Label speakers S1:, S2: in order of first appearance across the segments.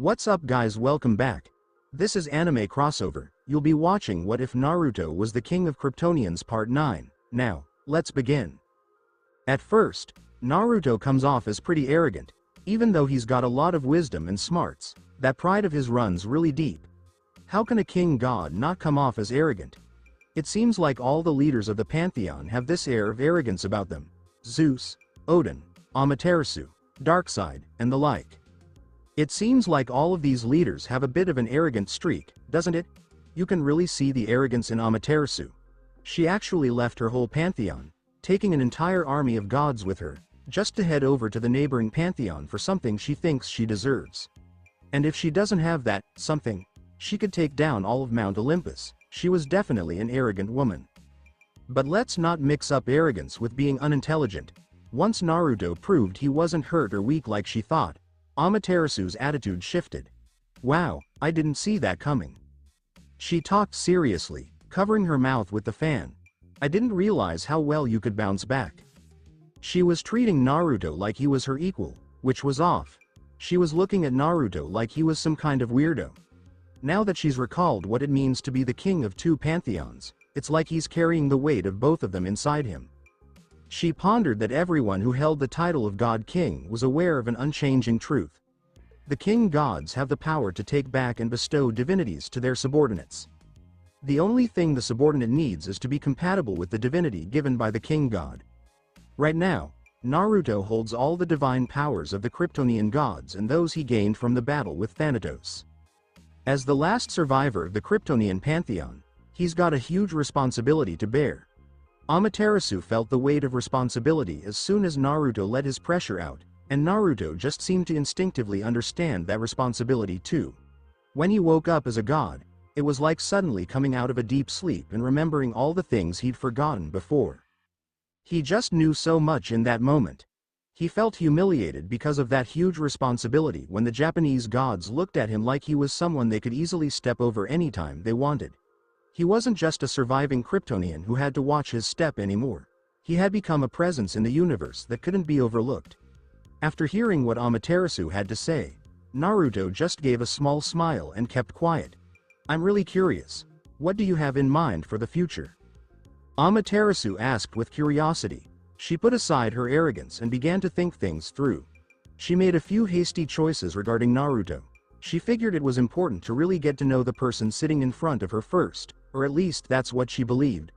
S1: What's up guys, welcome back. This is Anime Crossover. You'll be watching What If Naruto Was the King of Kryptonians Part 9. Now, let's begin. At first, Naruto comes off as pretty arrogant, even though he's got a lot of wisdom and smarts. That pride of his runs really deep. How can a king god not come off as arrogant? It seems like all the leaders of the pantheon have this air of arrogance about them. Zeus, Odin, Amaterasu, Darkseid, and the like. It seems like all of these leaders have a bit of an arrogant streak, doesn't it? You can really see the arrogance in Amaterasu. She actually left her whole pantheon, taking an entire army of gods with her, just to head over to the neighboring pantheon for something she thinks she deserves. And if she doesn't have that something, she could take down all of Mount Olympus. She was definitely an arrogant woman. But let's not mix up arrogance with being unintelligent. Once Naruto proved he wasn't hurt or weak like she thought, Amaterasu's attitude shifted. Wow, I didn't see that coming. She talked seriously, covering her mouth with the fan. I didn't realize how well you could bounce back. She was treating Naruto like he was her equal, which was off. She was looking at Naruto like he was some kind of weirdo. Now that she's recalled what it means to be the king of two pantheons, it's like he's carrying the weight of both of them inside him. She pondered that everyone who held the title of God King was aware of an unchanging truth. The king gods have the power to take back and bestow divinities to their subordinates. The only thing the subordinate needs is to be compatible with the divinity given by the king god. Right now, Naruto holds all the divine powers of the Kryptonian gods and those he gained from the battle with Thanatos. As the last survivor of the Kryptonian pantheon, he's got a huge responsibility to bear. Amaterasu felt the weight of responsibility as soon as Naruto let his pressure out, and Naruto just seemed to instinctively understand that responsibility too. When he woke up as a god, it was like suddenly coming out of a deep sleep and remembering all the things he'd forgotten before. He just knew so much in that moment. He felt humiliated because of that huge responsibility when the Japanese gods looked at him like he was someone they could easily step over anytime they wanted. He wasn't just a surviving Kryptonian who had to watch his step anymore. He had become a presence in the universe that couldn't be overlooked. After hearing what Amaterasu had to say, Naruto just gave a small smile and kept quiet. I'm really curious. What do you have in mind for the future? Amaterasu asked with curiosity. She put aside her arrogance and began to think things through. She made a few hasty choices regarding Naruto. She figured it was important to really get to know the person sitting in front of her first, or at least that's what she believed.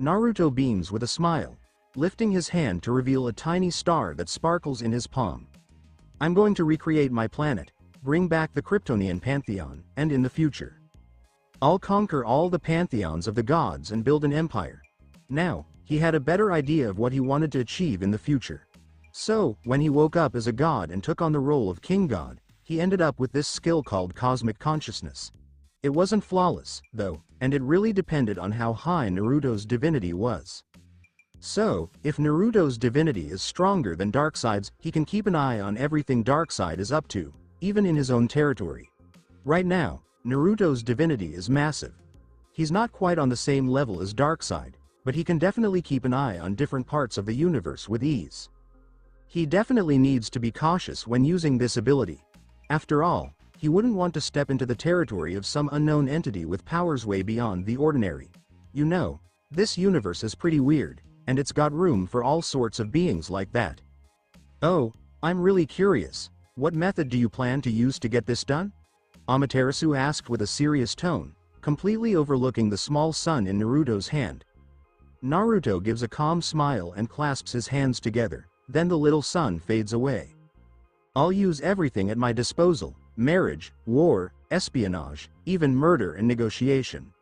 S1: Naruto beams with a smile, lifting his hand to reveal a tiny star that sparkles in his palm. I'm going to recreate my planet, bring back the Kryptonian pantheon, and in the future, I'll conquer all the pantheons of the gods and build an empire. Now, he had a better idea of what he wanted to achieve in the future. So, when he woke up as a god and took on the role of king god, he ended up with this skill called cosmic consciousness. It wasn't flawless, though, and it really depended on how high Naruto's divinity was. So, if Naruto's divinity is stronger than Darkseid's, he can keep an eye on everything Darkseid is up to, even in his own territory. Right now, Naruto's divinity is massive. He's not quite on the same level as Darkseid, but he can definitely keep an eye on different parts of the universe with ease. He definitely needs to be cautious when using this ability. After all, he wouldn't want to step into the territory of some unknown entity with powers way beyond the ordinary. You know, this universe is pretty weird, and it's got room for all sorts of beings like that. Oh, I'm really curious. What method do you plan to use to get this done? Amaterasu asked with a serious tone, completely overlooking the small sun in Naruto's hand. Naruto gives a calm smile and clasps his hands together, then the little sun fades away. I'll use everything at my disposal. Marriage, war, espionage, even murder and negotiation.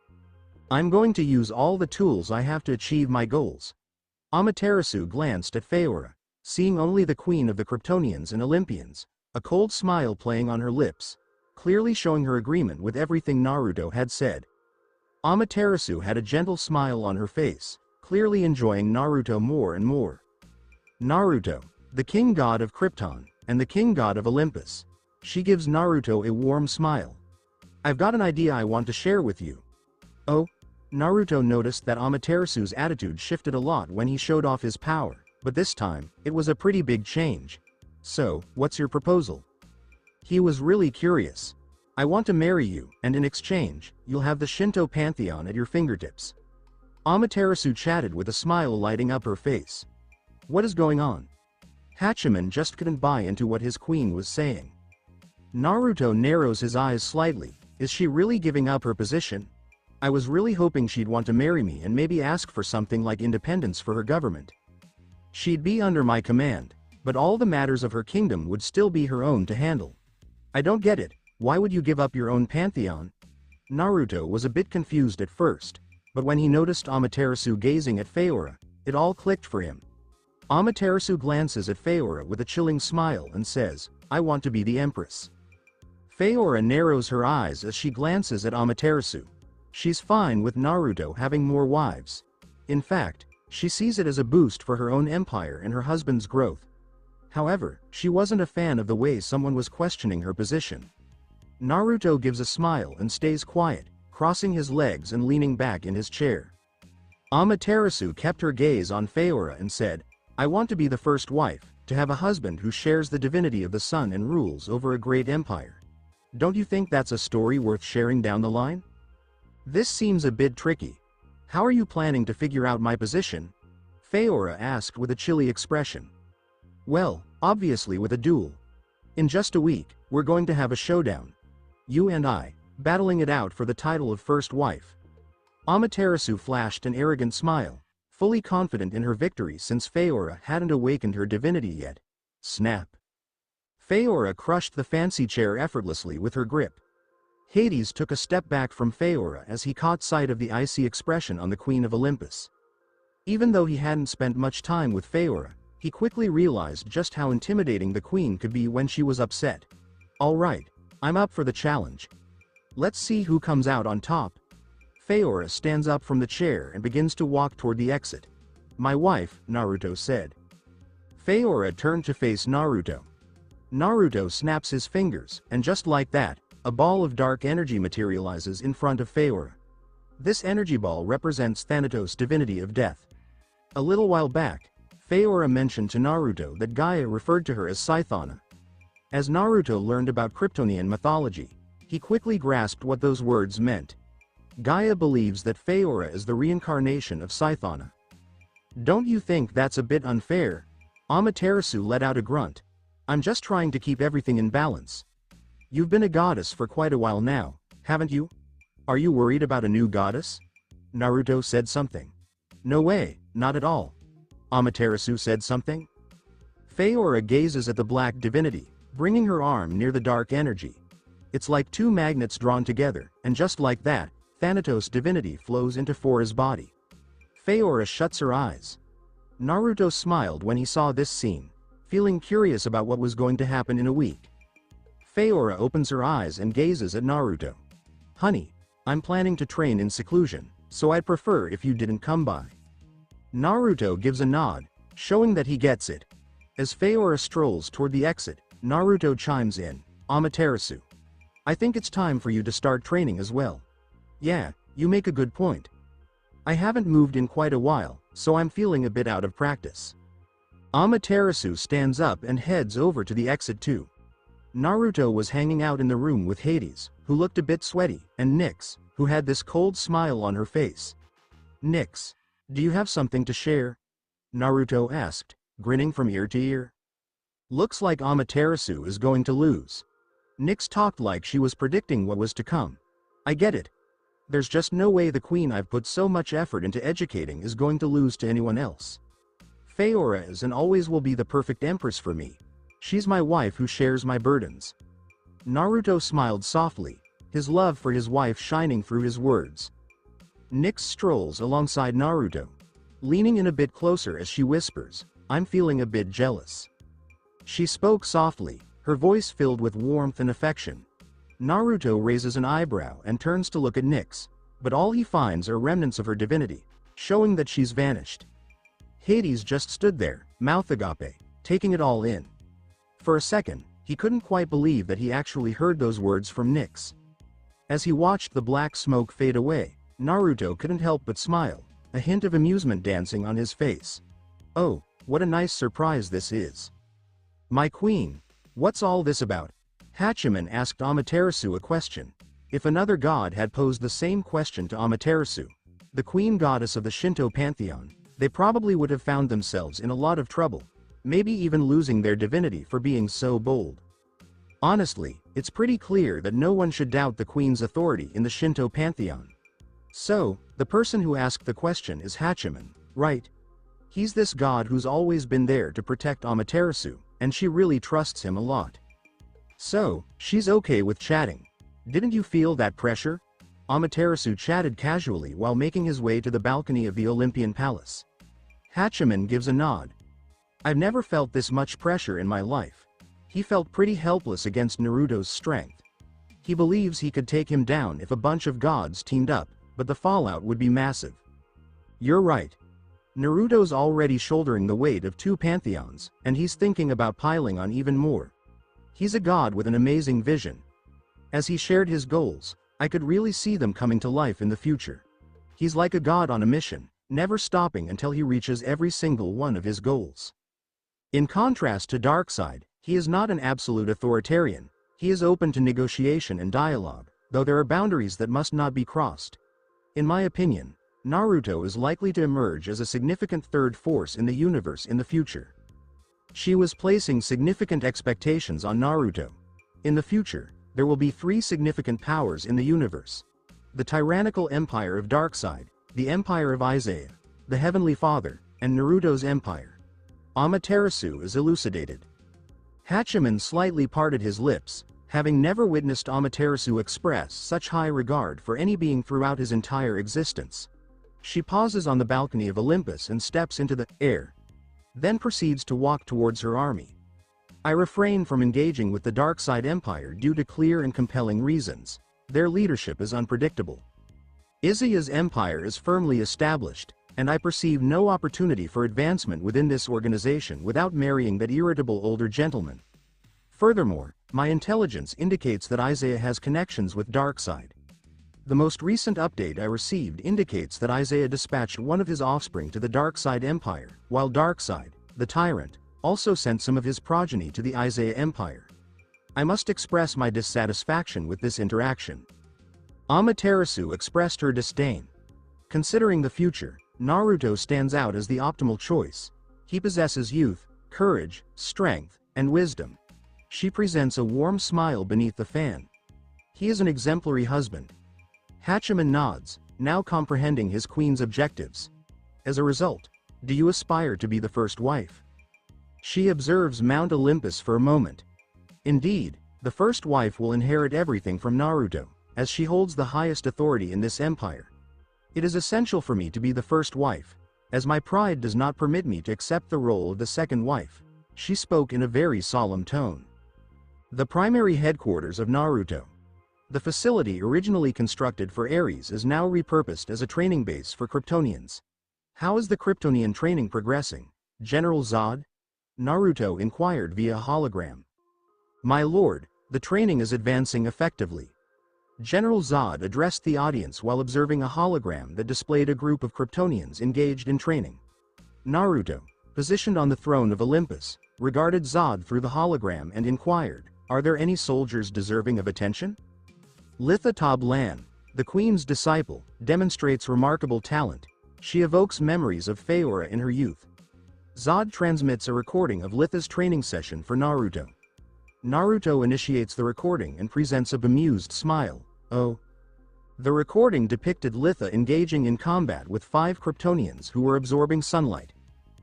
S1: I'm going to use all the tools I have to achieve my goals. Amaterasu glanced at Fyora, seeing only the queen of the Kryptonians and Olympians, a cold smile playing on her lips, clearly showing her agreement with everything Naruto had said. Amaterasu had a gentle smile on her face, clearly enjoying Naruto more and more. Naruto, the king god of Krypton, and the king god of Olympus. She gives Naruto a warm smile. I've got an idea I want to share with you. Oh? Naruto noticed that Amaterasu's attitude shifted a lot when he showed off his power, but this time, it was a pretty big change. So, what's your proposal? He was really curious. I want to marry you, and in exchange, you'll have the Shinto pantheon at your fingertips. Amaterasu chatted with a smile lighting up her face. What is going on? Hachiman just couldn't buy into what his queen was saying. Naruto narrows his eyes slightly. Is she really giving up her position? I was really hoping she'd want to marry me and maybe ask for something like independence for her government. She'd be under my command, but all the matters of her kingdom would still be her own to handle. I don't get it, why would you give up your own pantheon? Naruto was a bit confused at first, but when he noticed Amaterasu gazing at Fyora, it all clicked for him. Amaterasu glances at Fyora with a chilling smile and says, I want to be the empress. Fyora narrows her eyes as she glances at Amaterasu. She's fine with Naruto having more wives. In fact, she sees it as a boost for her own empire and her husband's growth. However, she wasn't a fan of the way someone was questioning her position. Naruto gives a smile and stays quiet, crossing his legs and leaning back in his chair. Amaterasu kept her gaze on Fyora and said, I want to be the first wife, to have a husband who shares the divinity of the sun and rules over a great empire. Don't you think that's a story worth sharing down the line? This seems a bit tricky. How are you planning to figure out my position? Fyora asked with a chilly expression. Well, obviously with a duel. In just a week, we're going to have a showdown. You and I, battling it out for the title of first wife. Amaterasu flashed an arrogant smile, fully confident in her victory since Fyora hadn't awakened her divinity yet. Snap. Fyora crushed the fancy chair effortlessly with her grip. Hades took a step back from Fyora as he caught sight of the icy expression on the Queen of Olympus. Even though he hadn't spent much time with Fyora, he quickly realized just how intimidating the queen could be when she was upset. All right, I'm up for the challenge. Let's see who comes out on top. Fyora stands up from the chair and begins to walk toward the exit. My wife, Naruto said. Fyora turned to face Naruto. Naruto snaps his fingers, and just like that, a ball of dark energy materializes in front of Fyora. This energy ball represents Thanatos' divinity of death. A little while back, Fyora mentioned to Naruto that Gaia referred to her as Scythana. As Naruto learned about Kryptonian mythology, he quickly grasped what those words meant. Gaia believes that Fyora is the reincarnation of Scythana. Don't you think that's a bit unfair? Amaterasu let out a grunt. I'm just trying to keep everything in balance. You've been a goddess for quite a while now, haven't you? Are you worried about a new goddess? Naruto said something. No way, not at all. Amaterasu said something. Fyora gazes at the black divinity, bringing her arm near the dark energy. It's like two magnets drawn together, and just like that, Thanatos' divinity flows into Phora's body. Fyora shuts her eyes. Naruto smiled when he saw this scene, feeling curious about what was going to happen in a week. Fyora opens her eyes and gazes at Naruto. Honey, I'm planning to train in seclusion, so I'd prefer if you didn't come by. Naruto gives a nod, showing that he gets it. As Fyora strolls toward the exit, Naruto chimes in, Amaterasu. I think it's time for you to start training as well. Yeah, you make a good point. I haven't moved in quite a while, so I'm feeling a bit out of practice. Amaterasu stands up and heads over to the exit too. Naruto was hanging out in the room with Hades, who looked a bit sweaty, and Nyx, who had this cold smile on her face. Nyx, do you have something to share? Naruto asked, grinning from ear to ear. Looks like Amaterasu is going to lose. Nyx talked like she was predicting what was to come. I get it. There's just no way the queen I've put so much effort into educating is going to lose to anyone else. Fyora is and always will be the perfect empress for me. She's my wife who shares my burdens. Naruto smiled softly, his love for his wife shining through his words. Nyx strolls alongside Naruto, leaning in a bit closer as she whispers, I'm feeling a bit jealous. She spoke softly, her voice filled with warmth and affection. Naruto raises an eyebrow and turns to look at Nyx, but all he finds are remnants of her divinity, showing that she's vanished. Hades just stood there, mouth agape, taking it all in. For a second, he couldn't quite believe that he actually heard those words from Nyx. As he watched the black smoke fade away, Naruto couldn't help but smile, a hint of amusement dancing on his face. Oh, what a nice surprise this is. My queen, what's all this about? Hachiman asked Amaterasu a question. If another god had posed the same question to Amaterasu, the queen goddess of the Shinto pantheon, they probably would have found themselves in a lot of trouble, maybe even losing their divinity for being so bold. Honestly, it's pretty clear that no one should doubt the queen's authority in the Shinto pantheon. So, the person who asked the question is Hachiman, right? He's this god who's always been there to protect Amaterasu, and she really trusts him a lot. So, she's okay with chatting. Didn't you feel that pressure? Amaterasu chatted casually while making his way to the balcony of the Olympian Palace. Hachiman gives a nod. I've never felt this much pressure in my life. He felt pretty helpless against Naruto's strength. He believes he could take him down if a bunch of gods teamed up, but the fallout would be massive. You're right. Naruto's already shouldering the weight of 2 pantheons, and he's thinking about piling on even more. He's a god with an amazing vision. As he shared his goals, I could really see them coming to life in the future. He's like a god on a mission, never stopping until he reaches every single one of his goals. In contrast to Darkseid, he is not an absolute authoritarian. He is open to negotiation and dialogue, though there are boundaries that must not be crossed. In my opinion, Naruto is likely to emerge as a significant third force in the universe in the future. She was placing significant expectations on Naruto. In the future, there will be 3 significant powers in the universe: the tyrannical empire of Darkseid, the empire of Isaiah, the Heavenly Father, and Naruto's empire. Amaterasu is elucidated. Hachiman slightly parted his lips, having never witnessed Amaterasu express such high regard for any being throughout his entire existence. She pauses on the balcony of Olympus and steps into the air, then proceeds to walk towards her army. I refrain from engaging with the Darkseid Empire due to clear and compelling reasons. Their leadership is unpredictable. Isaiah's empire is firmly established, and I perceive no opportunity for advancement within this organization without marrying that irritable older gentleman. Furthermore, my intelligence indicates that Isaiah has connections with Darkseid. The most recent update I received indicates that Isaiah dispatched one of his offspring to the Darkseid Empire, while Darkseid, the tyrant, also sent some of his progeny to the Isaiah Empire. I must express my dissatisfaction with this interaction. Amaterasu expressed her disdain. Considering the future, Naruto stands out as the optimal choice. He possesses youth, courage, strength, and wisdom. She presents a warm smile beneath the fan. He is an exemplary husband. Hachiman nods, now comprehending his queen's objectives. As a result, do you aspire to be the first wife? She observes Mount Olympus for a moment. Indeed, the first wife will inherit everything from Naruto, as she holds the highest authority in this empire. It is essential for me to be the first wife, as my pride does not permit me to accept the role of the second wife. She spoke in a very solemn tone. The primary headquarters of Naruto. The facility originally constructed for Ares is now repurposed as a training base for Kryptonians. How is the Kryptonian training progressing, General Zod? Naruto inquired via hologram. My lord, the training is advancing effectively. General Zod addressed the audience while observing a hologram that displayed a group of Kryptonians engaged in training. Naruto, positioned on the throne of Olympus, regarded Zod through the hologram and inquired, are there any soldiers deserving of attention? Litha Tablan, the queen's disciple, demonstrates remarkable talent. She evokes memories of Fyora in her youth. Zod transmits a recording of Litha's training session for Naruto. Naruto initiates the recording and presents a bemused smile. Oh. The recording depicted Litha engaging in combat with 5 Kryptonians who were absorbing sunlight.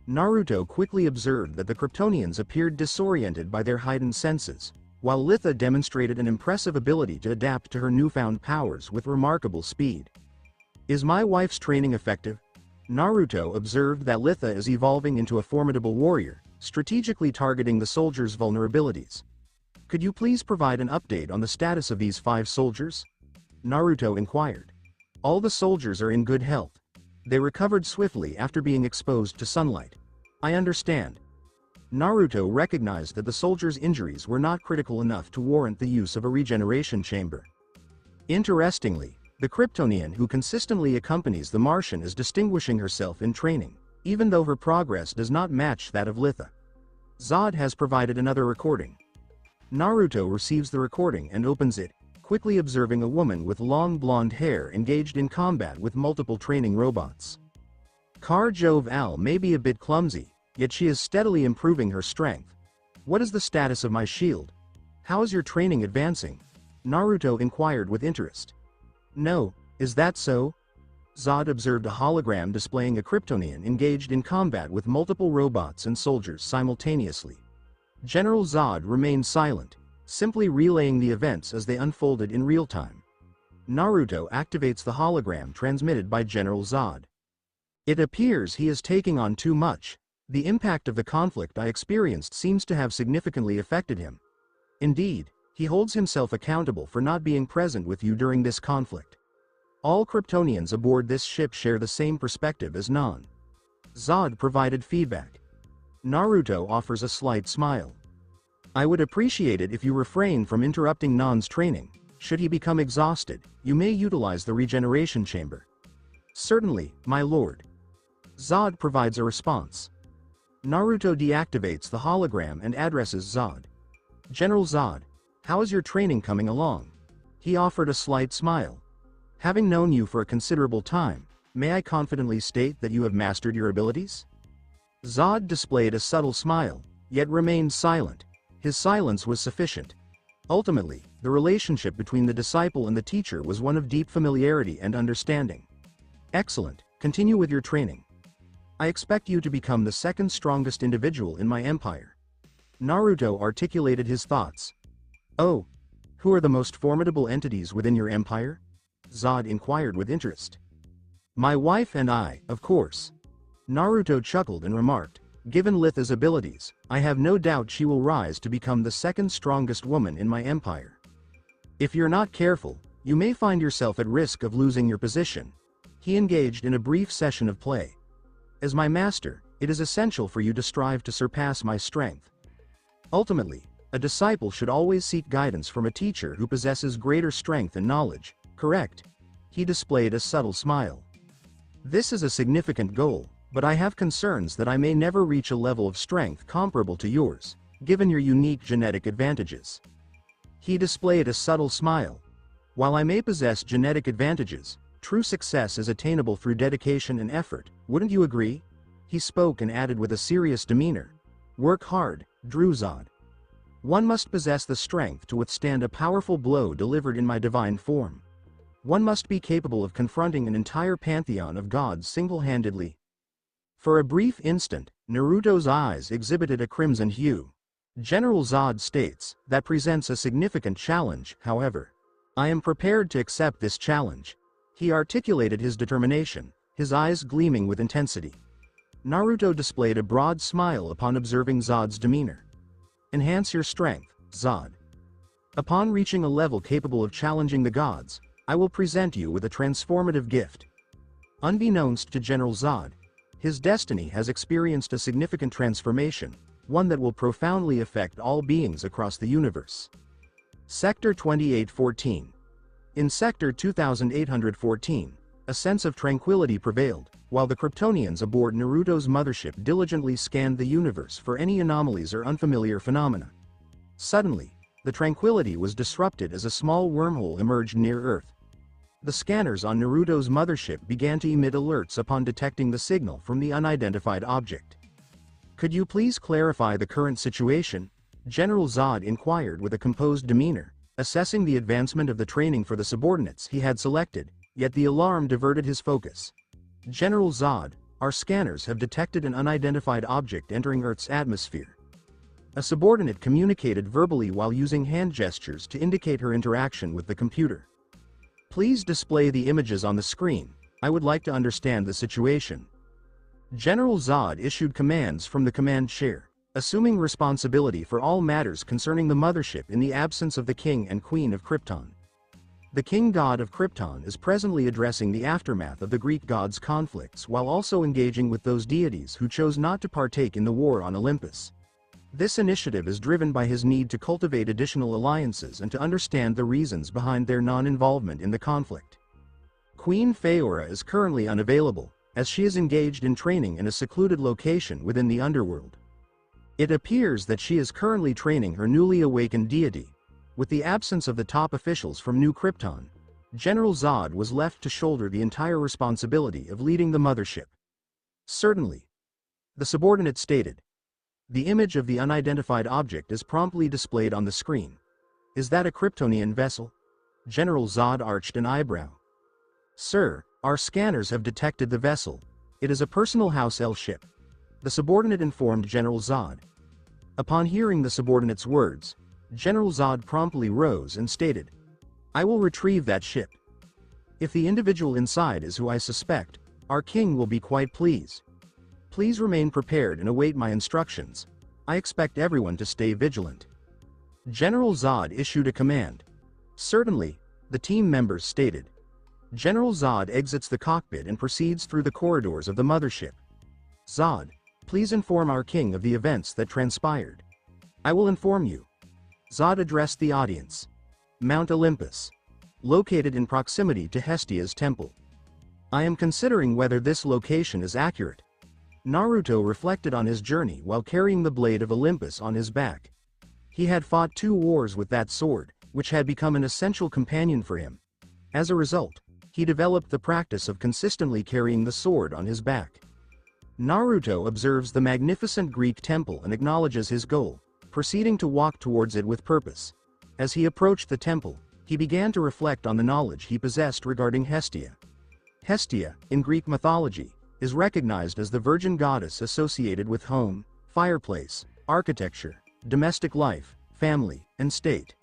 S1: Naruto quickly observed that the Kryptonians appeared disoriented by their heightened senses, while Litha demonstrated an impressive ability to adapt to her newfound powers with remarkable speed. Is my wife's training effective? Naruto observed that Litha is evolving into a formidable warrior, strategically targeting the soldiers' vulnerabilities. Could you please provide an update on the status of these 5 soldiers? Naruto inquired. All the soldiers are in good health. They recovered swiftly after being exposed to sunlight. I understand. Naruto recognized that the soldiers' injuries were not critical enough to warrant the use of a regeneration chamber. Interestingly, the Kryptonian who consistently accompanies the Martian is distinguishing herself in training, even though her progress does not match that of Litha. Zod has provided another recording. Naruto receives the recording and opens it, quickly observing a woman with long blonde hair engaged in combat with multiple training robots. Zor-El may be a bit clumsy, yet she is steadily improving her strength. What is the status of my shield? How is your training advancing? Naruto inquired with interest. No, is that so? Zod observed a hologram displaying a Kryptonian engaged in combat with multiple robots and soldiers simultaneously. General Zod remained silent, simply relaying the events as they unfolded in real time. Naruto activates the hologram transmitted by General Zod. It appears he is taking on too much. The impact of the conflict I experienced seems to have significantly affected him. Indeed, he holds himself accountable for not being present with you during this conflict. All Kryptonians aboard this ship share the same perspective as Nan. Zod provided feedback. Naruto offers a slight smile. I would appreciate it if you refrain from interrupting Nan's training. Should he become exhausted, you may utilize the regeneration chamber. Certainly, my lord. Zod provides a response. Naruto deactivates the hologram and addresses Zod. General Zod, how is your training coming along? He offered a slight smile. Having known you for a considerable time, may I confidently state that you have mastered your abilities? Zod displayed a subtle smile, yet remained silent. His silence was sufficient. Ultimately, the relationship between the disciple and the teacher was one of deep familiarity and understanding. Excellent, continue with your training. I expect you to become the second strongest individual in my empire. Naruto articulated his thoughts. Oh, who are the most formidable entities within your empire? Zod inquired with interest. My wife and I, of course. Naruto chuckled and remarked, given Litha's abilities, I have no doubt she will rise to become the second strongest woman in my empire. If you're not careful, you may find yourself at risk of losing your position. He engaged in a brief session of play. As my master, it is essential for you to strive to surpass my strength. Ultimately, a disciple should always seek guidance from a teacher who possesses greater strength and knowledge, correct? He displayed a subtle smile. This is a significant goal, but I have concerns that I may never reach a level of strength comparable to yours, given your unique genetic advantages. He displayed a subtle smile. While I may possess genetic advantages, true success is attainable through dedication and effort, wouldn't you agree? He spoke and added with a serious demeanor. Work hard, Zod. One must possess the strength to withstand a powerful blow delivered in my divine form. One must be capable of confronting an entire pantheon of gods single-handedly. For a brief instant, Naruto's eyes exhibited a crimson hue. General Zod states, that presents a significant challenge, however. I am prepared to accept this challenge. He articulated his determination, his eyes gleaming with intensity. Naruto displayed a broad smile upon observing Zod's demeanor. Enhance your strength, Zod. Upon reaching a level capable of challenging the gods, I will present you with a transformative gift. Unbeknownst to General Zod, his destiny has experienced a significant transformation, one that will profoundly affect all beings across the universe. Sector 2814. In Sector 2814, a sense of tranquility prevailed, while the Kryptonians aboard Naruto's mothership diligently scanned the universe for any anomalies or unfamiliar phenomena. Suddenly, the tranquility was disrupted as a small wormhole emerged near Earth. The scanners on Naruto's mothership began to emit alerts upon detecting the signal from the unidentified object. Could you please clarify the current situation? General Zod inquired with a composed demeanor, assessing the advancement of the training for the subordinates he had selected, yet the alarm diverted his focus. General Zod, our scanners have detected an unidentified object entering Earth's atmosphere. A subordinate communicated verbally while using hand gestures to indicate her interaction with the computer. Please display the images on the screen, I would like to understand the situation. General Zod issued commands from the command chair, assuming responsibility for all matters concerning the mothership in the absence of the King and Queen of Krypton. The King God of Krypton is presently addressing the aftermath of the Greek gods' conflicts while also engaging with those deities who chose not to partake in the war on Olympus. This initiative is driven by his need to cultivate additional alliances and to understand the reasons behind their non-involvement in the conflict. Queen Fyora is currently unavailable, as she is engaged in training in a secluded location within the underworld. It appears that she is currently training her newly awakened deity. With the absence of the top officials from New Krypton, General Zod was left to shoulder the entire responsibility of leading the mothership. Certainly. The subordinate stated. The image of the unidentified object is promptly displayed on the screen. Is that a Kryptonian vessel? General Zod arched an eyebrow. Sir, our scanners have detected the vessel. It is a personal House-El ship. The subordinate informed General Zod. Upon hearing the subordinate's words, General Zod promptly rose and stated, I will retrieve that ship. If the individual inside is who I suspect, our king will be quite pleased. Please remain prepared and await my instructions. I expect everyone to stay vigilant. General Zod issued a command. Certainly, the team members stated. General Zod exits the cockpit and proceeds through the corridors of the mothership. Zod, please inform our king of the events that transpired. I will inform you. Zod addressed the audience. Mount Olympus. Located in proximity to Hestia's temple. I am considering whether this location is accurate. Naruto reflected on his journey while carrying the blade of Olympus on his back. He had fought 2 wars with that sword, which had become an essential companion for him. As a result, he developed the practice of consistently carrying the sword on his back. Naruto observes the magnificent Greek temple and acknowledges his goal, proceeding to walk towards it with purpose. As he approached the temple, he began to reflect on the knowledge he possessed regarding Hestia. Hestia, in Greek mythology, is recognized as the virgin goddess associated with home, fireplace, architecture, domestic life, family, and state.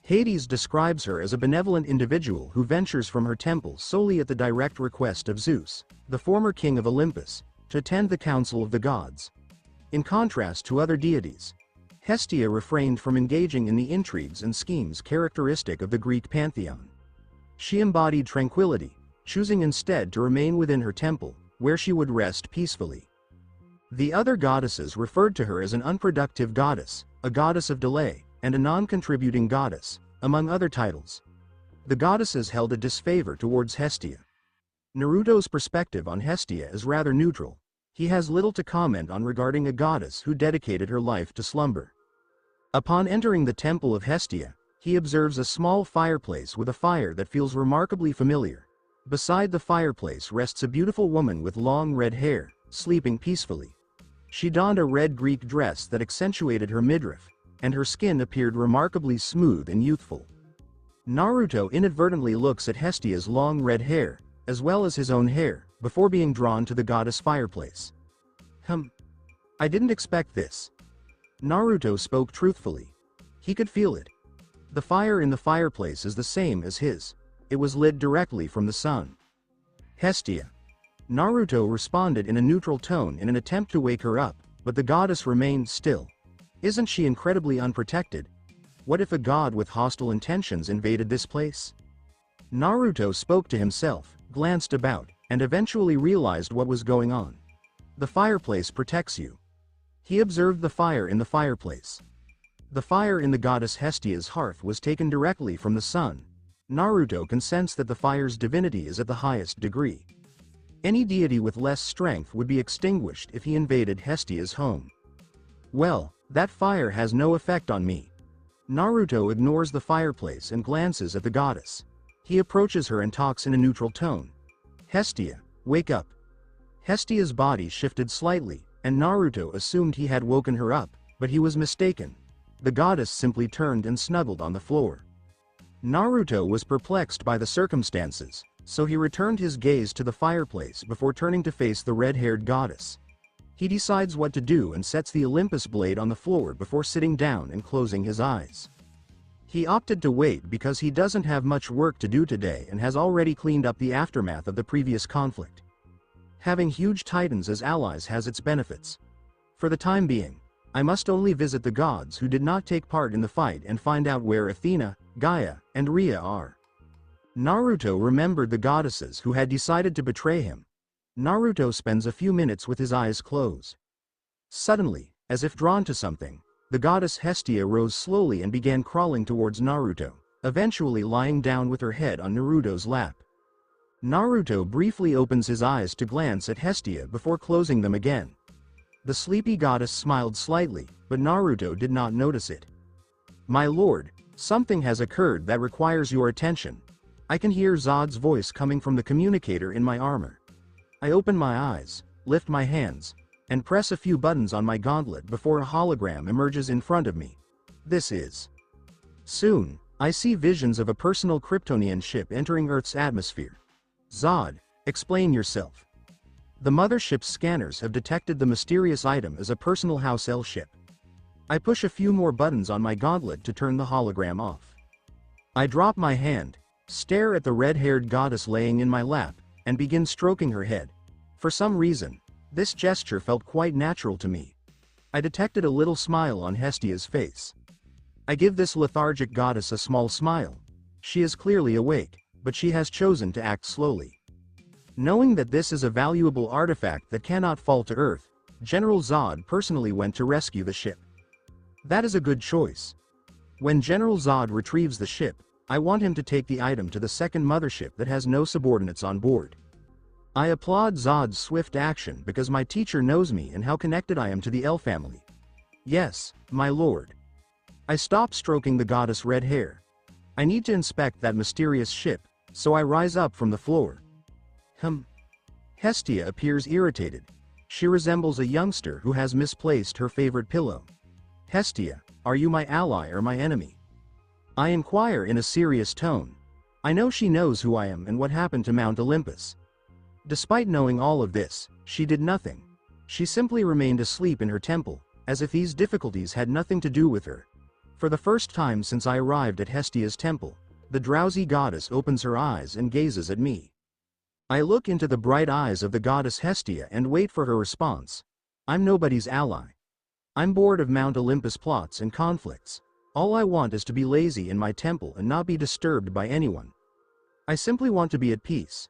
S1: Hades describes her as a benevolent individual who ventures from her temple solely at the direct request of Zeus, the former king of Olympus, to attend the council of the gods. In contrast to other deities, Hestia refrained from engaging in the intrigues and schemes characteristic of the Greek pantheon. She embodied tranquility, choosing instead to remain within her temple, where she would rest peacefully. The other goddesses referred to her as an unproductive goddess, a goddess of delay, and a non-contributing goddess, among other titles. The goddesses held a disfavor towards Hestia. Naruto's perspective on Hestia is rather neutral. He has little to comment on regarding a goddess who dedicated her life to slumber. Upon entering the temple of Hestia, he observes a small fireplace with a fire that feels remarkably familiar. Beside the fireplace rests a beautiful woman with long red hair, sleeping peacefully. She donned a red Greek dress that accentuated her midriff, and her skin appeared remarkably smooth and youthful. Naruto inadvertently looks at Hestia's long red hair, as well as his own hair, before being drawn to the goddess fireplace. I didn't expect this. Naruto spoke truthfully. He could feel it. The fire in the fireplace is the same as his. It was lit directly from the sun. Hestia. Naruto responded in a neutral tone in an attempt to wake her up, but the goddess remained still. Isn't she incredibly unprotected? What if a god with hostile intentions invaded this place? Naruto spoke to himself, glanced about, and eventually realized what was going on. The fireplace protects you. He observed the fire in the fireplace. The fire in the goddess Hestia's hearth was taken directly from the sun. Naruto can sense that the fire's divinity is at the highest degree. Any deity with less strength would be extinguished if he invaded Hestia's home. Well, that fire has no effect on me. Naruto ignores the fireplace and glances at the goddess. He approaches her and talks in a neutral tone. Hestia, wake up. Hestia's body shifted slightly, and Naruto assumed he had woken her up, but he was mistaken. The goddess simply turned and snuggled on the floor. Naruto was perplexed by the circumstances, so he returned his gaze to the fireplace before turning to face the red-haired goddess. He decides what to do and sets the Olympus blade on the floor before sitting down and closing his eyes. He opted to wait because he doesn't have much work to do today and has already cleaned up the aftermath of the previous conflict. Having huge titans as allies has its benefits. For the time being, I must only visit the gods who did not take part in the fight and find out where Athena, Gaia, and Rhea are. Naruto remembered the goddesses who had decided to betray him. Naruto spends a few minutes with his eyes closed. Suddenly, as if drawn to something, the goddess Hestia rose slowly and began crawling towards Naruto, eventually lying down with her head on Naruto's lap. Naruto briefly opens his eyes to glance at Hestia before closing them again. The sleepy goddess smiled slightly, but Naruto did not notice it. "My lord, something has occurred that requires your attention." I can hear Zod's voice coming from the communicator in my armor. I open my eyes, lift my hands, and press a few buttons on my gauntlet before a hologram emerges in front of me. This is. Soon, I see visions of a personal Kryptonian ship entering Earth's atmosphere. Zod, explain yourself. The mothership's scanners have detected the mysterious item as a personal House L ship. I push a few more buttons on my gauntlet to turn the hologram off. I drop my hand, stare at the red-haired goddess laying in my lap, and begin stroking her head. For some reason, this gesture felt quite natural to me. I detected a little smile on Hestia's face. I give this lethargic goddess a small smile. She is clearly awake, but she has chosen to act slowly. Knowing that this is a valuable artifact that cannot fall to Earth, General Zod personally went to rescue the ship. That is a good choice. When General Zod retrieves the ship, I want him to take the item to the second mothership that has no subordinates on board. I applaud Zod's swift action because my teacher knows me and how connected I am to the L family. Yes, my lord. I stop stroking the goddess' red hair. I need to inspect that mysterious ship, so I rise up from the floor. Hestia appears irritated. She resembles a youngster who has misplaced her favorite pillow. Hestia, are you my ally or my enemy? I inquire in a serious tone. I know she knows who I am and what happened to Mount Olympus. Despite knowing all of this, she did nothing. She simply remained asleep in her temple, as if these difficulties had nothing to do with her. For the first time since I arrived at Hestia's temple, the drowsy goddess opens her eyes and gazes at me. I look into the bright eyes of the goddess Hestia and wait for her response. I'm nobody's ally. I'm bored of Mount Olympus plots and conflicts. All I want is to be lazy in my temple and not be disturbed by anyone. I simply want to be at peace.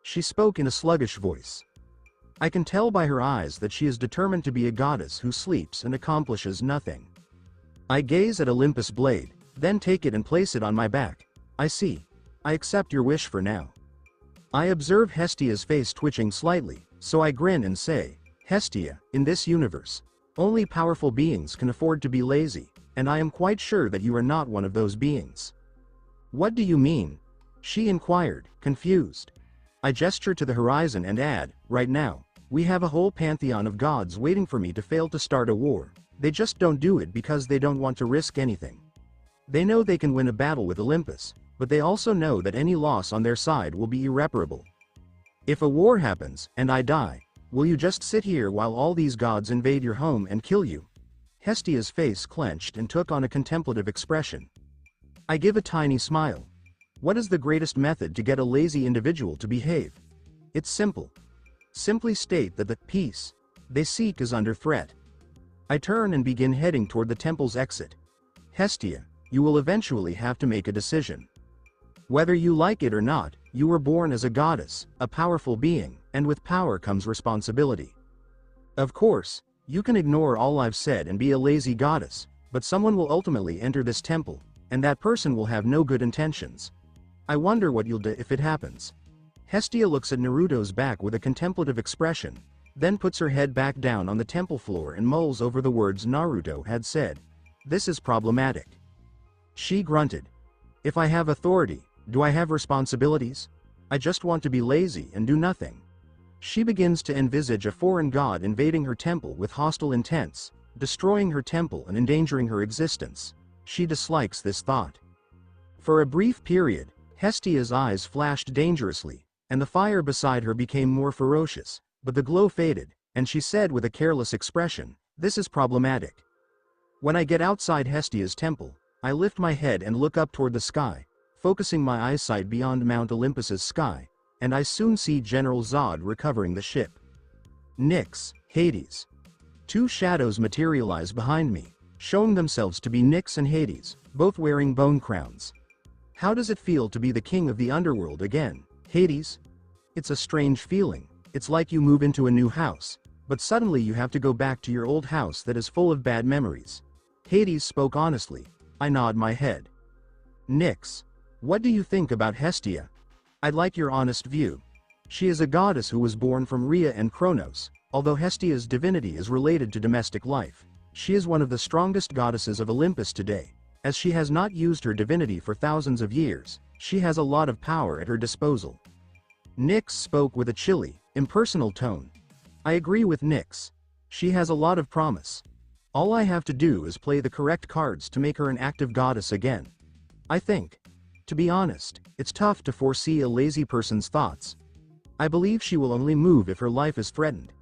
S1: She spoke in a sluggish voice. I can tell by her eyes that she is determined to be a goddess who sleeps and accomplishes nothing. I gaze at Olympus' blade, then take it and place it on my back. I see. I accept your wish for now. I observe Hestia's face twitching slightly, so I grin and say, Hestia, in this universe, only powerful beings can afford to be lazy, and I am quite sure that you are not one of those beings. What do you mean? She inquired, confused. I gesture to the horizon and add, right now, we have a whole pantheon of gods waiting for me to fail to start a war. They just don't do it because they don't want to risk anything. They know they can win a battle with Olympus, but they also know that any loss on their side will be irreparable. If a war happens, and I die, will you just sit here while all these gods invade your home and kill you? Hestia's face clenched and took on a contemplative expression. I give a tiny smile. What is the greatest method to get a lazy individual to behave? It's simple. Simply state that the peace they seek is under threat. I turn and begin heading toward the temple's exit. Hestia, you will eventually have to make a decision. Whether you like it or not, you were born as a goddess, a powerful being, and with power comes responsibility. Of course, you can ignore all I've said and be a lazy goddess, but someone will ultimately enter this temple, and that person will have no good intentions. I wonder what you'll do if it happens. Hestia looks at Naruto's back with a contemplative expression, then puts her head back down on the temple floor and mulls over the words Naruto had said. This is problematic. She grunted. If I have authority, do I have responsibilities? I just want to be lazy and do nothing. She begins to envisage a foreign god invading her temple with hostile intents, destroying her temple and endangering her existence. She dislikes this thought. For a brief period, Hestia's eyes flashed dangerously, and the fire beside her became more ferocious, but the glow faded, and she said with a careless expression, "This is problematic." When I get outside Hestia's temple, I lift my head and look up toward the sky, focusing my eyesight beyond Mount Olympus's sky, and I soon see General Zod recovering the ship. Nyx, Hades. Two shadows materialize behind me, showing themselves to be Nyx and Hades, both wearing bone crowns. How does it feel to be the king of the underworld again, Hades? It's a strange feeling. It's like you move into a new house, but suddenly you have to go back to your old house that is full of bad memories. Hades spoke honestly. I nod my head. Nyx, what do you think about Hestia? I'd like your honest view. She is a goddess who was born from Rhea and Kronos, Although Hestia's divinity is related to domestic life, she is one of the strongest goddesses of Olympus today. As she has not used her divinity for thousands of years, she has a lot of power at her disposal. Nyx spoke with a chilly, impersonal tone. I agree with Nyx. She has a lot of promise. All I have to do is play the correct cards to make her an active goddess again. I think. To be honest, it's tough to foresee a lazy person's thoughts. I believe she will only move if her life is threatened.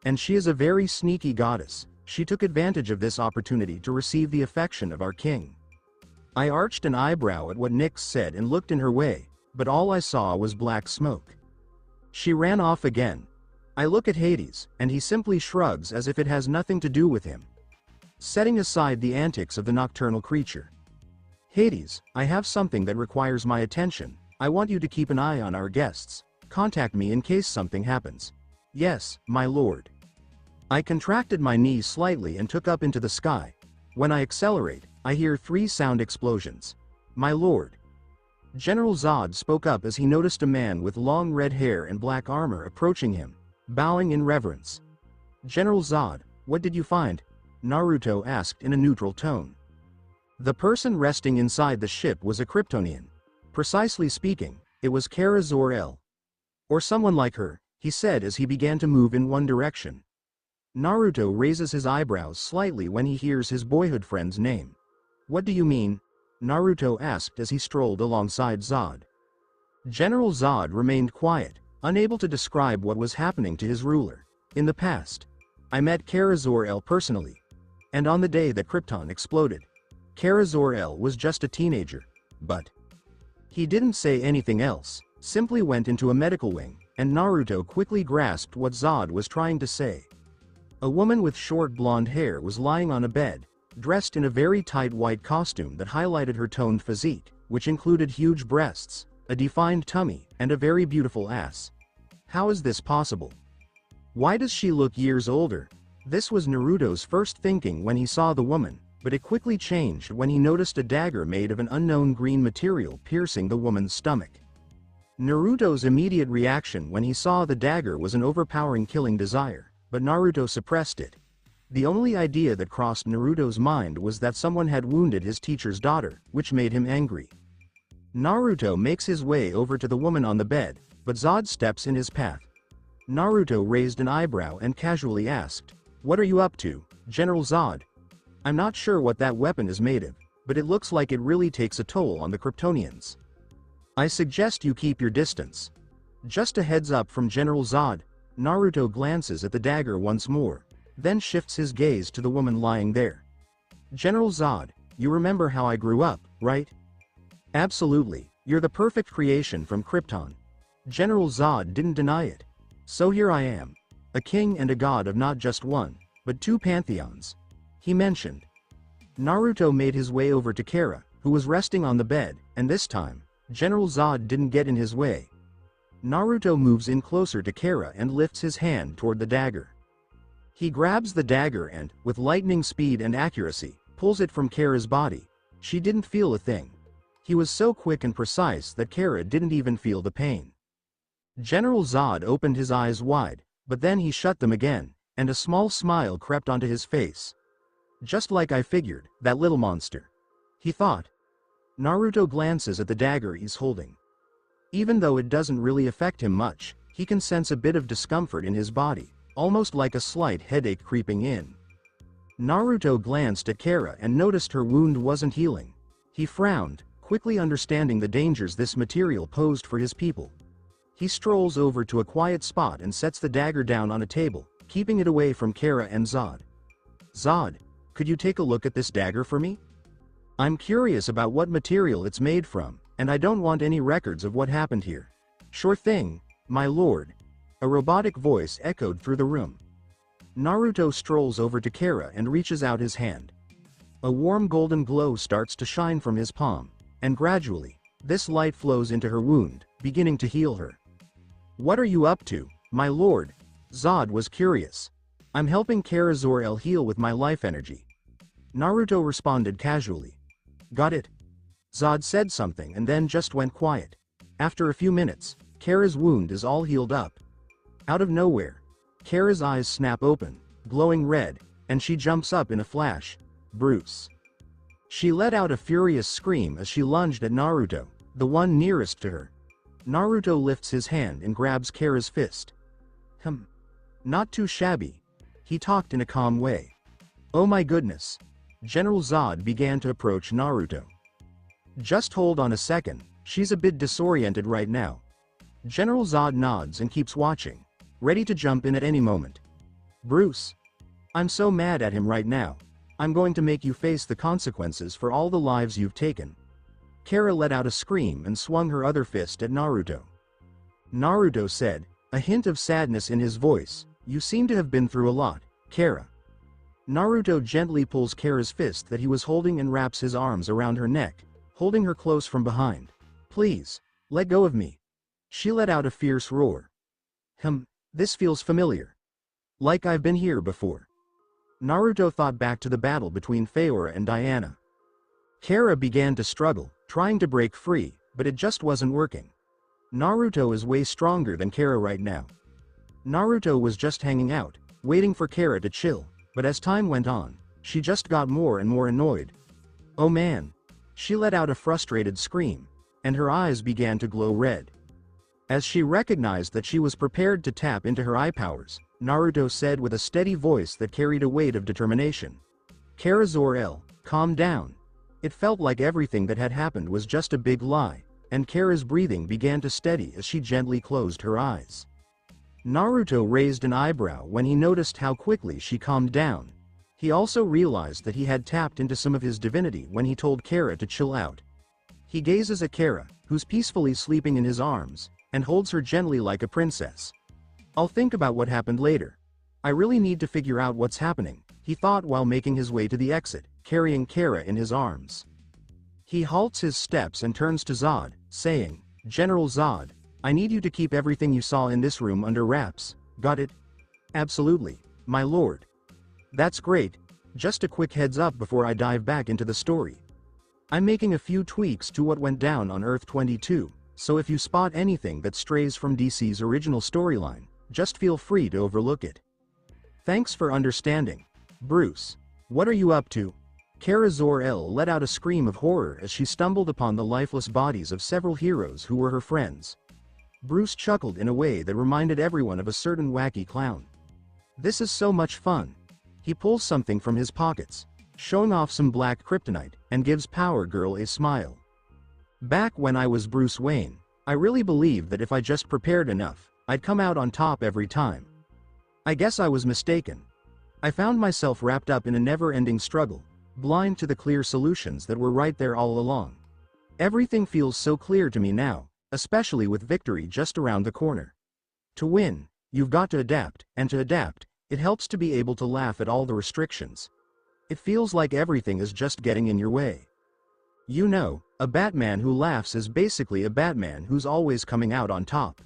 S1: And she is a very sneaky goddess. She took advantage of this opportunity to receive the affection of our king. I arched an eyebrow at what Nyx said and looked in her way, but all I saw was black smoke. She ran off again. I look at Hades, and he simply shrugs as if it has nothing to do with him. Setting aside the antics of the nocturnal creature. Hades, I have something that requires my attention. I want you to keep an eye on our guests. Contact me in case something happens. Yes, my lord. I contracted my knees slightly and took up into the sky. When I accelerate, I hear 3 sound explosions. My lord. General Zod spoke up as he noticed a man with long red hair and black armor approaching him, bowing in reverence. General Zod, what did you find? Naruto asked in a neutral tone. The person resting inside the ship was a Kryptonian. Precisely speaking, it was Kara Zor-El. Or someone like her, he said as he began to move in one direction. Naruto raises his eyebrows slightly when he hears his boyhood friend's name. What do you mean? Naruto asked as he strolled alongside Zod. General Zod remained quiet, unable to describe what was happening to his ruler. In the past, I met Kara Zor-El personally. And on the day that Krypton exploded, Kara Zor-El was just a teenager. But he didn't say anything else, simply went into a medical wing, and Naruto quickly grasped what Zod was trying to say. A woman with short blonde hair was lying on a bed, dressed in a very tight white costume that highlighted her toned physique, which included huge breasts, a defined tummy, and a very beautiful ass. How is this possible? Why does she look years older? This was Naruto's first thinking when he saw the woman, but it quickly changed when he noticed a dagger made of an unknown green material piercing the woman's stomach. Naruto's immediate reaction when he saw the dagger was an overpowering killing desire, but Naruto suppressed it. The only idea that crossed Naruto's mind was that someone had wounded his teacher's daughter, which made him angry. Naruto makes his way over to the woman on the bed, but Zod steps in his path. Naruto raised an eyebrow and casually asked, "What are you up to, General Zod?" I'm not sure what that weapon is made of, but it looks like it really takes a toll on the Kryptonians. I suggest you keep your distance. Just a heads up from General Zod. Naruto glances at the dagger once more, then shifts his gaze to the woman lying there. General Zod, you remember how I grew up, right? Absolutely, you're the perfect creation from Krypton. General Zod didn't deny it. So here I am, a king and a god of not just one, but 2 pantheons. He mentioned. Naruto made his way over to Kara, who was resting on the bed, and this time, General Zod didn't get in his way. Naruto moves in closer to Kara and lifts his hand toward the dagger. He grabs the dagger and, with lightning speed and accuracy, pulls it from Kara's body. She didn't feel a thing. He was so quick and precise that Kara didn't even feel the pain. General Zod opened his eyes wide, but then he shut them again, and a small smile crept onto his face. Just like I figured, that little monster. He thought. Naruto glances at the dagger he's holding. Even though it doesn't really affect him much, he can sense a bit of discomfort in his body, almost like a slight headache creeping in. Naruto glanced at Kara and noticed her wound wasn't healing. He frowned, quickly understanding the dangers this material posed for his people. He strolls over to a quiet spot and sets the dagger down on a table, keeping it away from Kara and Zod. Zod, could you take a look at this dagger for me? I'm curious about what material it's made from, and I don't want any records of what happened here. Sure thing, my lord. A robotic voice echoed through the room. Naruto strolls over to Kara and reaches out his hand. A warm golden glow starts to shine from his palm, and gradually, this light flows into her wound, beginning to heal her. What are you up to, my lord? Zod was curious. I'm helping Kara Zor-El heal with my life energy. Naruto responded casually. Got it? Zod said something and then just went quiet. After a few minutes, Kara's wound is all healed up. Out of nowhere, Kara's eyes snap open, glowing red, and she jumps up in a flash. Bruce. She let out a furious scream as she lunged at Naruto, the one nearest to her. Naruto lifts his hand and grabs Kara's fist. Not too shabby. He talked in a calm way. Oh my goodness. General Zod began to approach Naruto. Just hold on a second, she's a bit disoriented right now. General Zod nods and keeps watching, ready to jump in at any moment. Bruce. I'm so mad at him right now. I'm going to make you face the consequences for all the lives you've taken. Kara let out a scream and swung her other fist at Naruto. Naruto said, a hint of sadness in his voice, you seem to have been through a lot, Kara. Naruto gently pulls Kara's fist that he was holding and wraps his arms around her neck, holding her close from behind. Please, let go of me. She let out a fierce roar. This feels familiar. Like I've been here before. Naruto thought back to the battle between Fyora and Diana. Kara began to struggle, trying to break free, but it just wasn't working. Naruto is way stronger than Kara right now. Naruto was just hanging out, waiting for Kara to chill, but as time went on, she just got more and more annoyed. Oh man! She let out a frustrated scream, and her eyes began to glow red. As she recognized that she was prepared to tap into her eye powers, Naruto said with a steady voice that carried a weight of determination. Kara Zor-El, calm down. It felt like everything that had happened was just a big lie, and Kara's breathing began to steady as she gently closed her eyes. Naruto raised an eyebrow when he noticed how quickly she calmed down. He also realized that he had tapped into some of his divinity when he told Kara to chill out. He gazes at Kara, who's peacefully sleeping in his arms, and holds her gently like a princess. I'll think about what happened later. I really need to figure out what's happening, he thought while making his way to the exit, carrying Kara in his arms. He halts his steps and turns to Zod, saying, General Zod, I need you to keep everything you saw in this room under wraps, got it? Absolutely, my lord. That's great. Just a quick heads up before I dive back into the story. I'm making a few tweaks to what went down on Earth 22, so if you spot anything that strays from DC's original storyline, just feel free to overlook it. Thanks for understanding. Bruce. What are you up to? Kara Zor-El let out a scream of horror as she stumbled upon the lifeless bodies of several heroes who were her friends. Bruce chuckled in a way that reminded everyone of a certain wacky clown. This is so much fun. He pulls something from his pockets, showing off some black kryptonite, and gives Power Girl a smile. Back when I was Bruce Wayne, I really believed that if I just prepared enough, I'd come out on top every time. I guess I was mistaken. I found myself wrapped up in a never-ending struggle, blind to the clear solutions that were right there all along. Everything feels so clear to me now, especially with victory just around the corner. To win, you've got to adapt, and to adapt, it helps to be able to laugh at all the restrictions. It feels like everything is just getting in your way. You know, a Batman who laughs is basically a Batman who's always coming out on top.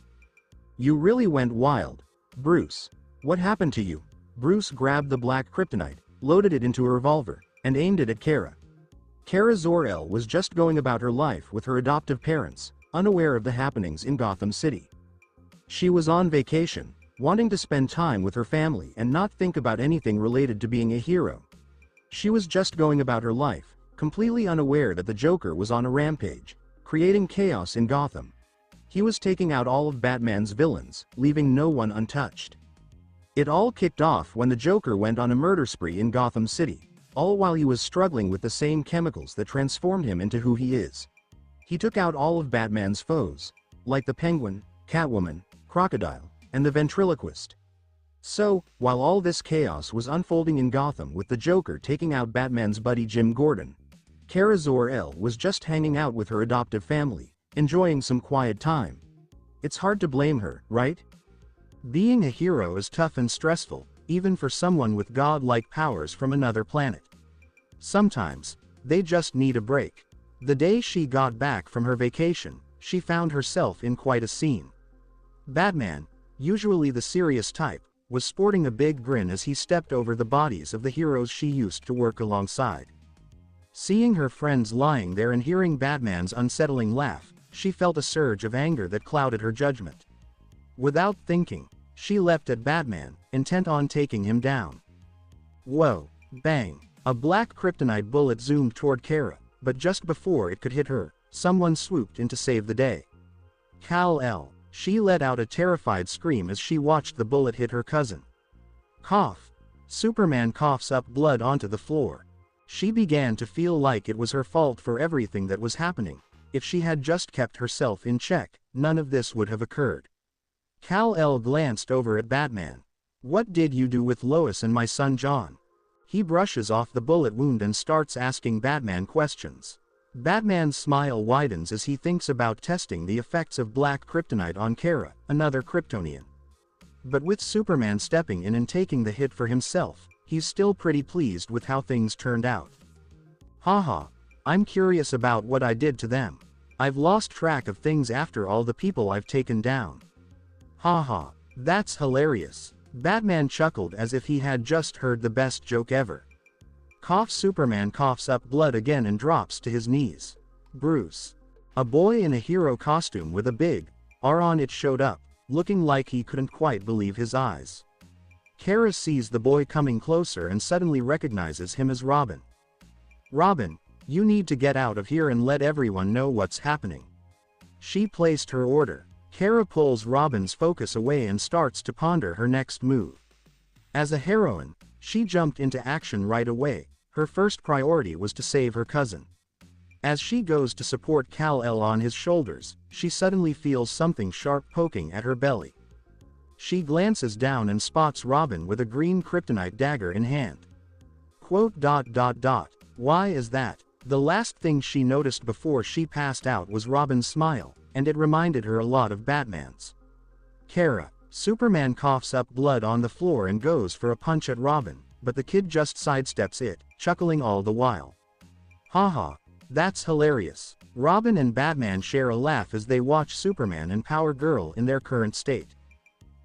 S1: You really went wild, Bruce. What happened to you? Bruce grabbed the black kryptonite, loaded it into a revolver, and aimed it at Kara. Kara Zor-El was just going about her life with her adoptive parents, unaware of the happenings in Gotham City. She was on vacation, wanting to spend time with her family and not think about anything related to being a hero. She was just going about her life, completely unaware that the Joker was on a rampage, creating chaos in Gotham. He was taking out all of Batman's villains, leaving no one untouched. It all kicked off when the Joker went on a murder spree in Gotham City, all while he was struggling with the same chemicals that transformed him into who he is. He took out all of Batman's foes, like the Penguin, Catwoman, Crocodile, and the Ventriloquist. So, while all this chaos was unfolding in Gotham with the Joker taking out Batman's buddy Jim Gordon, Kara Zor-El was just hanging out with her adoptive family, enjoying some quiet time. It's hard to blame her, right? Being a hero is tough and stressful, even for someone with godlike powers from another planet. Sometimes, they just need a break. The day she got back from her vacation, she found herself in quite a scene. Batman, usually the serious type, was sporting a big grin as he stepped over the bodies of the heroes she used to work alongside. Seeing her friends lying there and hearing Batman's unsettling laugh, she felt a surge of anger that clouded her judgment. Without thinking, she leapt at Batman, intent on taking him down. Whoa! Bang! A black kryptonite bullet zoomed toward Kara, but just before it could hit her, someone swooped in to save the day. Kal-El. She let out a terrified scream as she watched the bullet hit her cousin. Cough. Superman coughs up blood onto the floor. She began to feel like it was her fault for everything that was happening. If she had just kept herself in check, none of this would have occurred. Kal-El glanced over at Batman. What did you do with Lois and my son John? He brushes off the bullet wound and starts asking Batman questions. Batman's smile widens as he thinks about testing the effects of black kryptonite on Kara, another Kryptonian. But with Superman stepping in and taking the hit for himself, he's still pretty pleased with how things turned out. Haha, I'm curious about what I did to them. I've lost track of things after all the people I've taken down. Haha, that's hilarious. Batman chuckled as if he had just heard the best joke ever. Cough. Superman coughs up blood again and drops to his knees. Bruce. A boy in a hero costume with a big R on it showed up, looking like he couldn't quite believe his eyes. Kara sees the boy coming closer and suddenly recognizes him as Robin. Robin, you need to get out of here and let everyone know what's happening. She placed her order. Kara pulls Robin's focus away and starts to ponder her next move. As a heroine, she jumped into action right away. Her first priority was to save her cousin. As she goes to support Kal-El on his shoulders, she suddenly feels something sharp poking at her belly. She glances down and spots Robin with a green kryptonite dagger in hand. Quote. Why is that? The last thing she noticed before she passed out was Robin's smile, and it reminded her a lot of Batman's. Kara. Superman coughs up blood on the floor and goes for a punch at Robin, but the kid just sidesteps it, chuckling all the while. Haha, that's hilarious. Robin and Batman share a laugh as they watch Superman and Power Girl in their current state.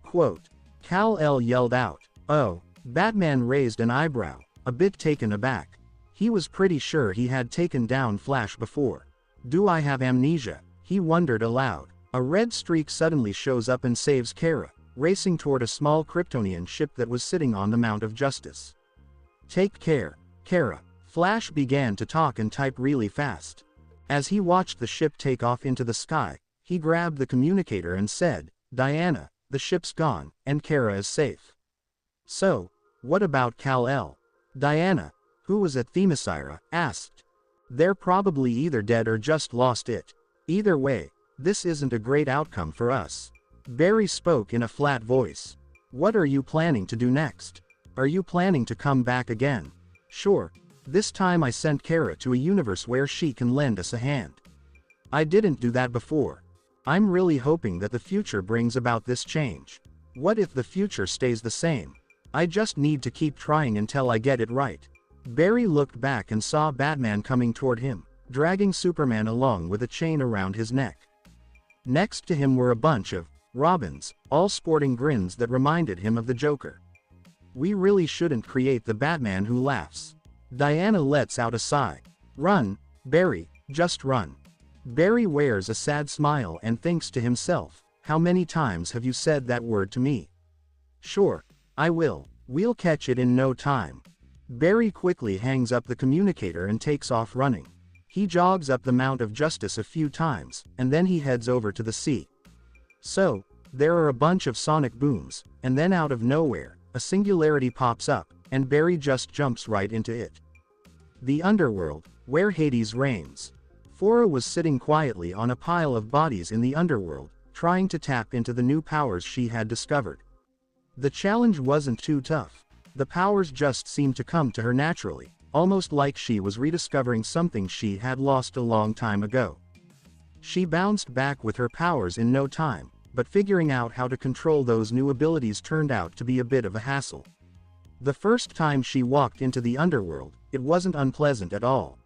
S1: Quote. Kal-El yelled out, "Oh." Batman raised an eyebrow, a bit taken aback. He was pretty sure he had taken down Flash before. Do I have amnesia? He wondered aloud. A red streak suddenly shows up and saves Kara, racing toward a small Kryptonian ship that was sitting on the Mount of Justice. Take care, Kara. Flash began to talk and type really fast. As he watched the ship take off into the sky, he grabbed the communicator and said, Diana, the ship's gone, and Kara is safe. So, what about Kal-El? Diana, who was at Themyscira, asked. They're probably either dead or just lost it. Either way, this isn't a great outcome for us. Barry spoke in a flat voice. What are you planning to do next? Are you planning to come back again? Sure. This time I sent Kara to a universe where she can lend us a hand. I didn't do that before. I'm really hoping that the future brings about this change. What if the future stays the same? I just need to keep trying until I get it right. Barry looked back and saw Batman coming toward him, dragging Superman along with a chain around his neck. Next to him were a bunch of Robins, all sporting grins that reminded him of the Joker. We really shouldn't create the Batman who laughs. Diana lets out a sigh. Run, Barry, just run. Barry wears a sad smile and thinks to himself, how many times have you said that word to me? Sure, I will. We'll catch it in no time. Barry quickly hangs up the communicator and takes off running. He jogs up the Mount of Justice a few times, and then he heads over to the sea. So, there are a bunch of sonic booms, and then out of nowhere, a singularity pops up, and Barry just jumps right into it. The underworld, where Hades reigns. Fyora was sitting quietly on a pile of bodies in the underworld, trying to tap into the new powers she had discovered. The challenge wasn't too tough. The powers just seemed to come to her naturally, almost like she was rediscovering something she had lost a long time ago. She bounced back with her powers in no time, but figuring out how to control those new abilities turned out to be a bit of a hassle. The first time she walked into the underworld, it wasn't unpleasant at all.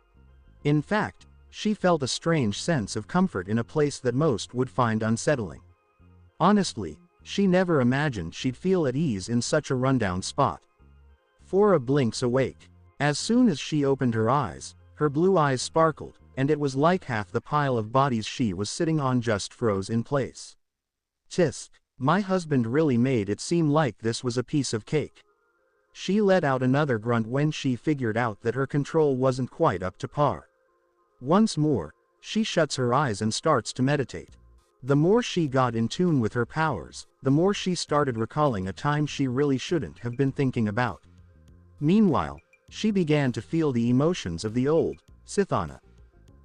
S1: In fact, she felt a strange sense of comfort in a place that most would find unsettling. Honestly, she never imagined she'd feel at ease in such a rundown spot. Fyora blinks awake. As soon as she opened her eyes, her blue eyes sparkled, and it was like half the pile of bodies she was sitting on just froze in place. Tisk. My husband really made it seem like this was a piece of cake. She let out another grunt when she figured out that her control wasn't quite up to par. Once more, she shuts her eyes and starts to meditate. The more she got in tune with her powers, the more she started recalling a time she really shouldn't have been thinking about. Meanwhile, she began to feel the emotions of the old Sithana.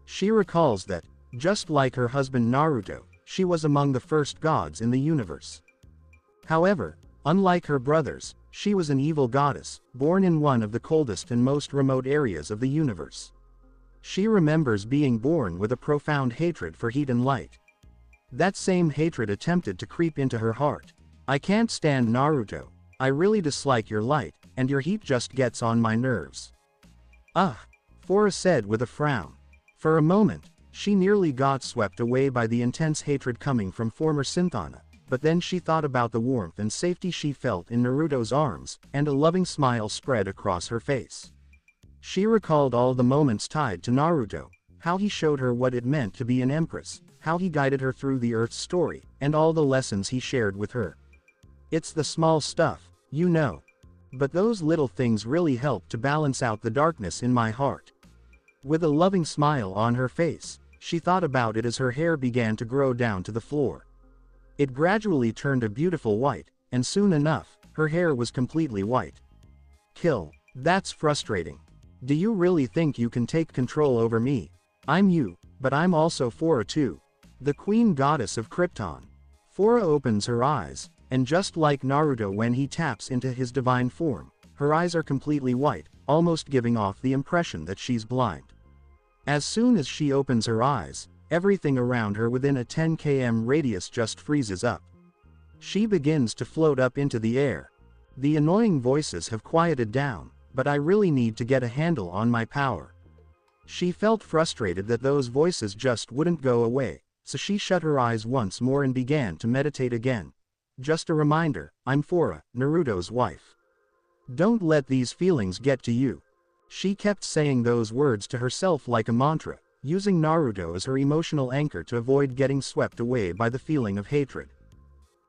S1: She recalls that, just like her husband Naruto, she was among the first gods in the universe. However, unlike her brothers, she was an evil goddess, born in one of the coldest and most remote areas of the universe. She remembers being born with a profound hatred for heat and light. That same hatred attempted to creep into her heart. I can't stand Naruto. I really dislike your light, and your heat just gets on my nerves. Ugh, Fyora said with a frown. For a moment, she nearly got swept away by the intense hatred coming from former Sithana, but then she thought about the warmth and safety she felt in Naruto's arms, and a loving smile spread across her face. She recalled all the moments tied to Naruto, how he showed her what it meant to be an empress, how he guided her through the Earth's story, and all the lessons he shared with her. It's the small stuff, you know. But those little things really help to balance out the darkness in my heart. With a loving smile on her face, she thought about it as her hair began to grow down to the floor. It gradually turned a beautiful white, and soon enough, her hair was completely white. Kill. That's frustrating. Do you really think you can take control over me? I'm you, but I'm also Fyora too. The queen goddess of Krypton. Fyora opens her eyes, and just like Naruto when he taps into his divine form, her eyes are completely white, almost giving off the impression that she's blind. As soon as she opens her eyes, everything around her within a 10 km radius just freezes up. She begins to float up into the air. The annoying voices have quieted down, but I really need to get a handle on my power. She felt frustrated that those voices just wouldn't go away, so she shut her eyes once more and began to meditate again. Just a reminder, I'm Fyora, Naruto's wife. Don't let these feelings get to you. She kept saying those words to herself like a mantra, using Naruto as her emotional anchor to avoid getting swept away by the feeling of hatred.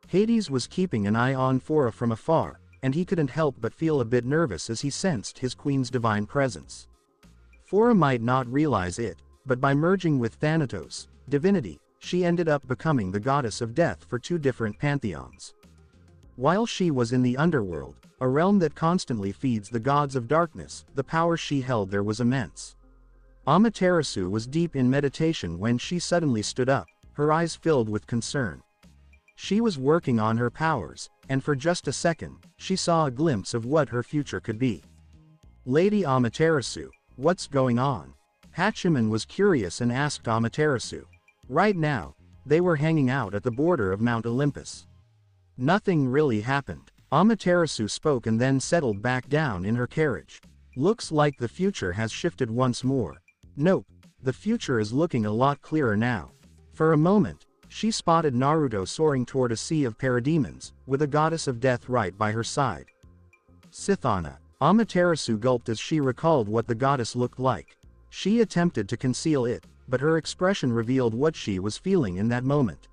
S1: Hades was keeping an eye on Fyora from afar, and he couldn't help but feel a bit nervous as he sensed his queen's divine presence. Fyora might not realize it, but by merging with Thanatos, divinity, she ended up becoming the goddess of death for two different pantheons. While she was in the underworld, a realm that constantly feeds the gods of darkness, the power she held there was immense. Amaterasu was deep in meditation when she suddenly stood up, her eyes filled with concern. She was working on her powers, and for just a second, she saw a glimpse of what her future could be. Lady Amaterasu, what's going on? Hachiman was curious and asked Amaterasu. Right now, they were hanging out at the border of Mount Olympus. Nothing really happened. Amaterasu spoke and then settled back down in her carriage. Looks like the future has shifted once more. Nope, the future is looking a lot clearer now. For a moment, she spotted Naruto soaring toward a sea of parademons, with a goddess of death right by her side. Sithana. Amaterasu gulped as she recalled what the goddess looked like. She attempted to conceal it, but her expression revealed what she was feeling in that moment.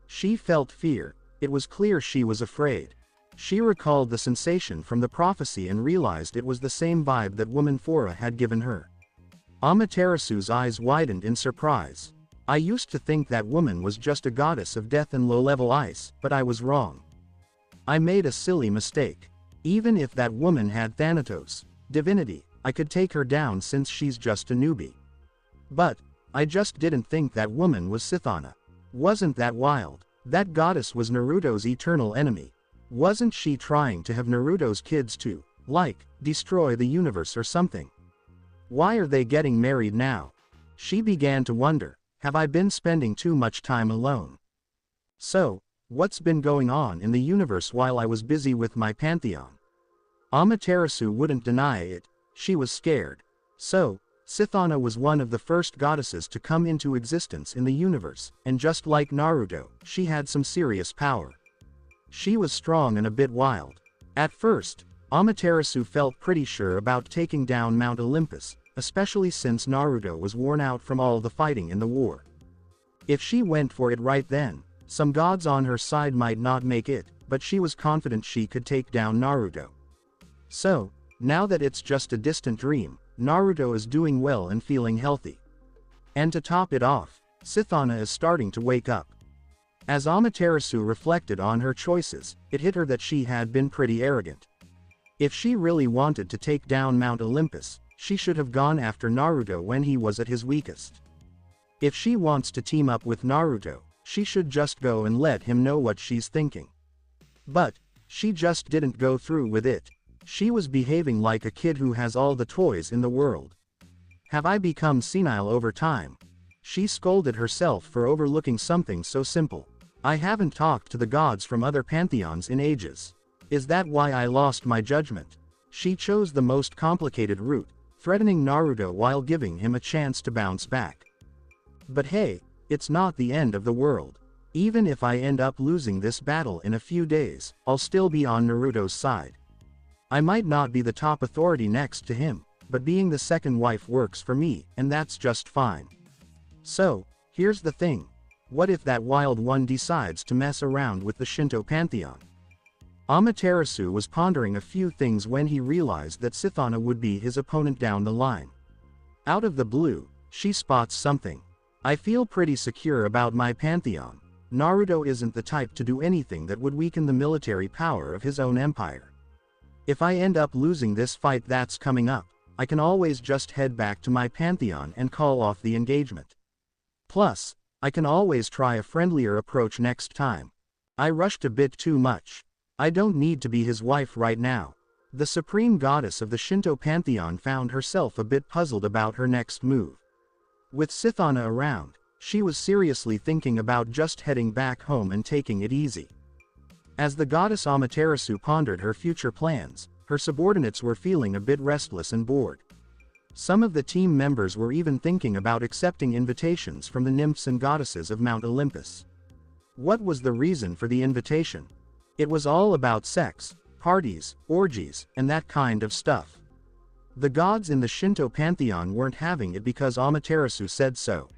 S1: She felt fear. It was clear she was afraid. She recalled the sensation from the prophecy and realized it was the same vibe that woman Fyora had given her. Amaterasu's eyes widened in surprise. I used to think that woman was just a goddess of death and low-level ice, but I was wrong. I made a silly mistake. Even if that woman had Thanatos, divinity, I could take her down since she's just a newbie. But, I just didn't think that woman was Sithana. Wasn't that wild? That goddess was Naruto's eternal enemy. Wasn't she trying to have Naruto's kids too, like, destroy the universe or something? Why are they getting married now? She began to wonder, have I been spending too much time alone? So, what's been going on in the universe while I was busy with my pantheon? Amaterasu wouldn't deny it, she was scared. So, Sithana was one of the first goddesses to come into existence in the universe, and just like Naruto, she had some serious power. She was strong and a bit wild. At first, Amaterasu felt pretty sure about taking down Mount Olympus, especially since Naruto was worn out from all the fighting in the war. If she went for it right then, Some gods on her side might not make it, but she was confident she could take down Naruto. So, now that it's just a distant dream, Naruto is doing well and feeling healthy. And to top it off, Sithana is starting to wake up. As Amaterasu reflected on her choices, it hit her that she had been pretty arrogant. If she really wanted to take down Mount Olympus, she should have gone after Naruto when he was at his weakest. If she wants to team up with Naruto, she should just go and let him know what she's thinking. But she just didn't go through with it. She was behaving like a kid who has all the toys in the world. Have I become senile over time? She scolded herself for overlooking something so simple. I haven't talked to the gods from other pantheons in ages. Is that why I lost my judgment? She chose the most complicated route, threatening Naruto while giving him a chance to bounce back. But hey, it's not the end of the world. Even if I end up losing this battle in a few days, I'll still be on Naruto's side. I might not be the top authority next to him, but being the second wife works for me, and that's just fine. So, here's the thing. What if that wild one decides to mess around with the Shinto pantheon? Amaterasu was pondering a few things when he realized that Sithana would be his opponent down the line. Out of the blue, she spots something. I feel pretty secure about my pantheon. Naruto isn't the type to do anything that would weaken the military power of his own empire. If I end up losing this fight that's coming up, I can always just head back to my pantheon and call off the engagement. Plus, I can always try a friendlier approach next time. I rushed a bit too much. I don't need to be his wife right now. The supreme goddess of the Shinto pantheon found herself a bit puzzled about her next move. With Sithana around, she was seriously thinking about just heading back home and taking it easy. As the goddess Amaterasu pondered her future plans, her subordinates were feeling a bit restless and bored. Some of the team members were even thinking about accepting invitations from the nymphs and goddesses of Mount Olympus. What was the reason for the invitation? It was all about sex, parties, orgies, and that kind of stuff. The gods in the Shinto pantheon weren't having it because Amaterasu said so.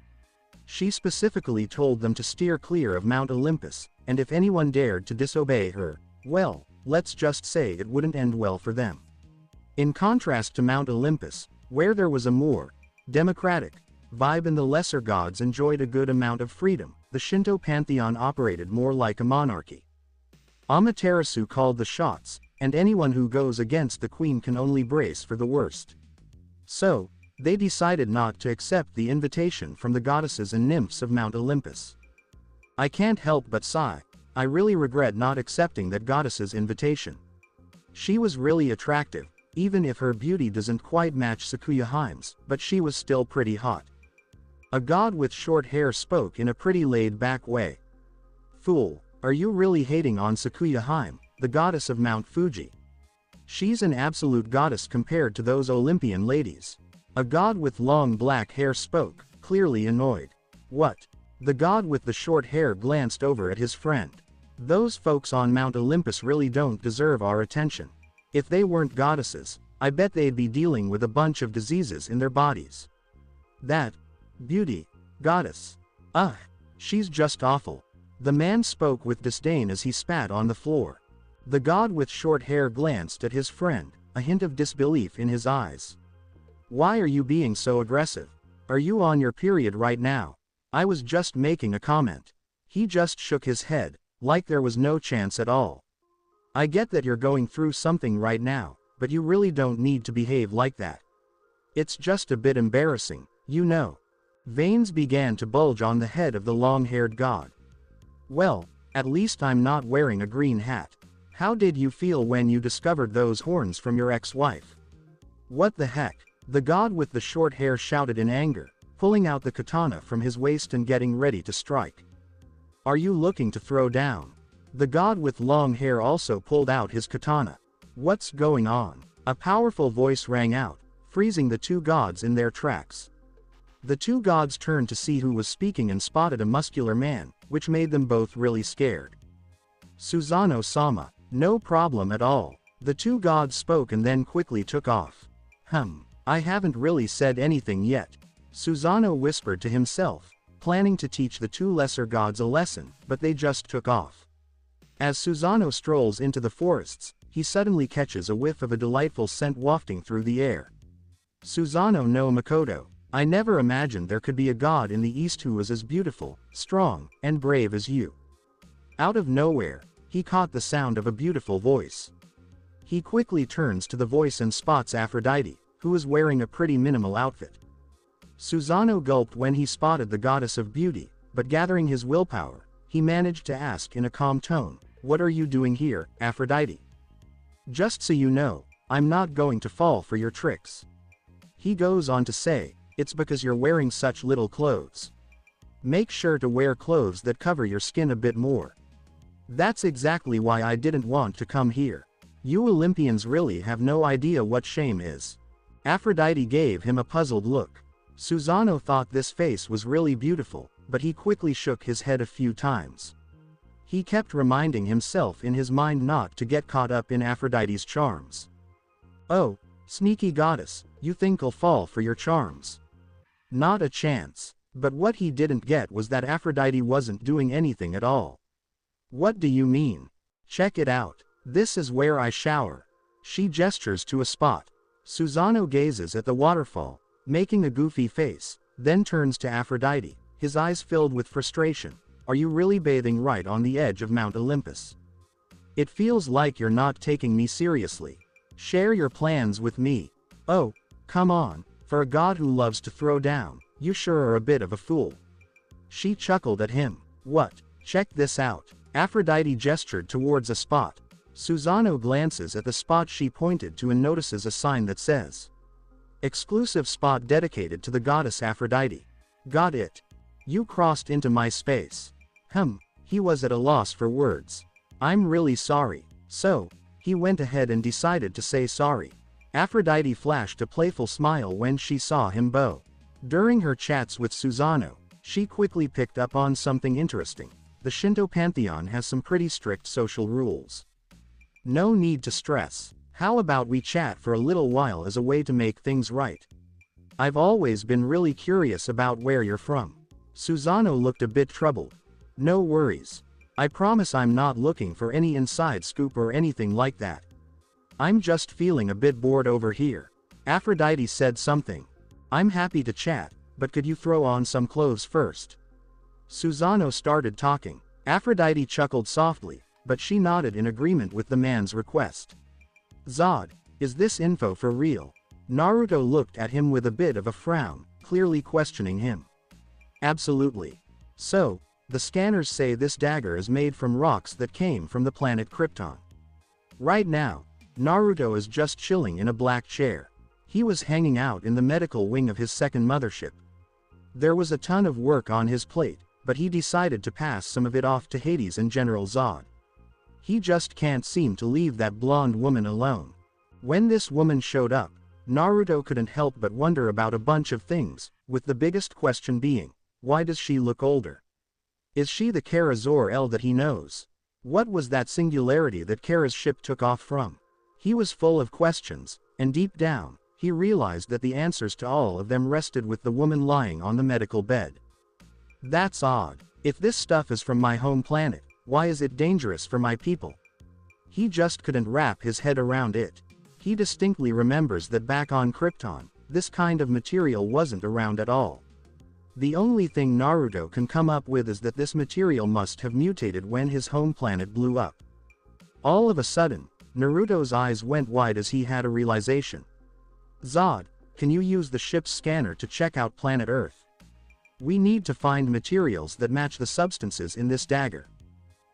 S1: She specifically told them to steer clear of Mount Olympus, and if anyone dared to disobey her, well, let's just say it wouldn't end well for them. In contrast to Mount Olympus, where there was a more democratic vibe and the lesser gods enjoyed a good amount of freedom, the Shinto pantheon operated more like a monarchy. Amaterasu called the shots, and anyone who goes against the queen can only brace for the worst. So, they decided not to accept the invitation from the goddesses and nymphs of Mount Olympus. I can't help but sigh. I really regret not accepting that goddess's invitation. She was really attractive, even if her beauty doesn't quite match Sakuya Haime's, but she was still pretty hot. A god with short hair spoke in a pretty laid-back way. Fool, are you really hating on Sakuya Haime, the goddess of Mount Fuji? She's an absolute goddess compared to those Olympian ladies. A god with long black hair spoke, clearly annoyed. What? The god with the short hair glanced over at his friend. Those folks on Mount Olympus really don't deserve our attention. If they weren't goddesses, I bet they'd be dealing with a bunch of diseases in their bodies. That beauty goddess. Ugh, she's just awful. The man spoke with disdain as he spat on the floor. The god with short hair glanced at his friend, a hint of disbelief in his eyes. Why are you being so aggressive? Are you on your period right now? I was just making a comment. He just shook his head, like there was no chance at all. I get that you're going through something right now, but you really don't need to behave like that. It's just a bit embarrassing, you know. Veins began to bulge on the head of the long-haired god. Well, at least I'm not wearing a green hat. How did you feel when you discovered those horns from your ex-wife? What the heck? The god with the short hair shouted in anger, pulling out the katana from his waist and getting ready to strike. Are you looking to throw down? The god with long hair also pulled out his katana. What's going on? A powerful voice rang out, freezing the two gods in their tracks. The two gods turned to see who was speaking and spotted a muscular man, which made them both really scared. Susano-sama, no problem at all. The two gods spoke and then quickly took off. I haven't really said anything yet. Susano whispered to himself. planning to teach the two lesser gods a lesson, but they just took off. As Susano strolls into the forests, he suddenly catches a whiff of a delightful scent wafting through the air. Susano no Makoto, I never imagined there could be a god in the East who was as beautiful, strong, and brave as you. Out of nowhere, he caught the sound of a beautiful voice. He quickly turns to the voice and spots Aphrodite, who is wearing a pretty minimal outfit. Susano gulped when he spotted the goddess of beauty, but gathering his willpower, he managed to ask in a calm tone, "What are you doing here, Aphrodite? Just so you know, I'm not going to fall for your tricks." He goes on to say, "It's because you're wearing such little clothes. Make sure to wear clothes that cover your skin a bit more. That's exactly why I didn't want to come here. You Olympians really have no idea what shame is." Aphrodite gave him a puzzled look. Susano thought this face was really beautiful, but he quickly shook his head a few times. He kept reminding himself in his mind not to get caught up in Aphrodite's charms. "Oh, sneaky goddess, you think I'll fall for your charms? Not a chance." But what he didn't get was that Aphrodite wasn't doing anything at all. "What do you mean? Check it out. This is where I shower." She gestures to a spot. Susano gazes at the waterfall, making a goofy face, then turns to Aphrodite, his eyes filled with frustration. "Are you really bathing right on the edge of Mount Olympus? It feels like you're not taking me seriously. Share your plans with me." "Oh, come on, for a god who loves to throw down, you sure are a bit of a fool." She chuckled at him. "What? Check this out." Aphrodite gestured towards a spot. Susano glances at the spot she pointed to and notices a sign that says, "Exclusive spot dedicated to the goddess Aphrodite." "Got it. You crossed into my space." He was at a loss for words. "I'm really sorry." So, he went ahead and decided to say sorry. Aphrodite flashed a playful smile when she saw him bow. During her chats with Susano, she quickly picked up on something interesting. The Shinto pantheon has some pretty strict social rules. No need to stress. How about we chat for a little while as a way to make things right? I've always been really curious about where you're from. Susano looked a bit troubled. "No worries. I promise I'm not looking for any inside scoop or anything like that. I'm just feeling a bit bored over here." Aphrodite said something. "I'm happy to chat, but could you throw on some clothes first?" Susano started talking. Aphrodite chuckled softly, but she nodded in agreement with the man's request. "Zod, is this info for real?" Naruto looked at him with a bit of a frown, clearly questioning him. "Absolutely. So, the scanners say this dagger is made from rocks that came from the planet Krypton." Right now, Naruto is just chilling in a black chair. He was hanging out in the medical wing of his second mothership. There was a ton of work on his plate, but he decided to pass some of it off to Hades and General Zod. He just can't seem to leave that blonde woman alone. When this woman showed up, Naruto couldn't help but wonder about a bunch of things, with the biggest question being, why does she look older? Is she the Kara Zor-El that he knows? What was that singularity that Kara's ship took off from? He was full of questions, and deep down, he realized that the answers to all of them rested with the woman lying on the medical bed. That's odd. If this stuff is from my home planet, why is it dangerous for my people? He just couldn't wrap his head around it. He distinctly remembers that back on Krypton, this kind of material wasn't around at all. The only thing Naruto can come up with is that this material must have mutated when his home planet blew up. All of a sudden, Naruto's eyes went wide as he had a realization. "Zod, can you use the ship's scanner to check out planet Earth? We need to find materials that match the substances in this dagger."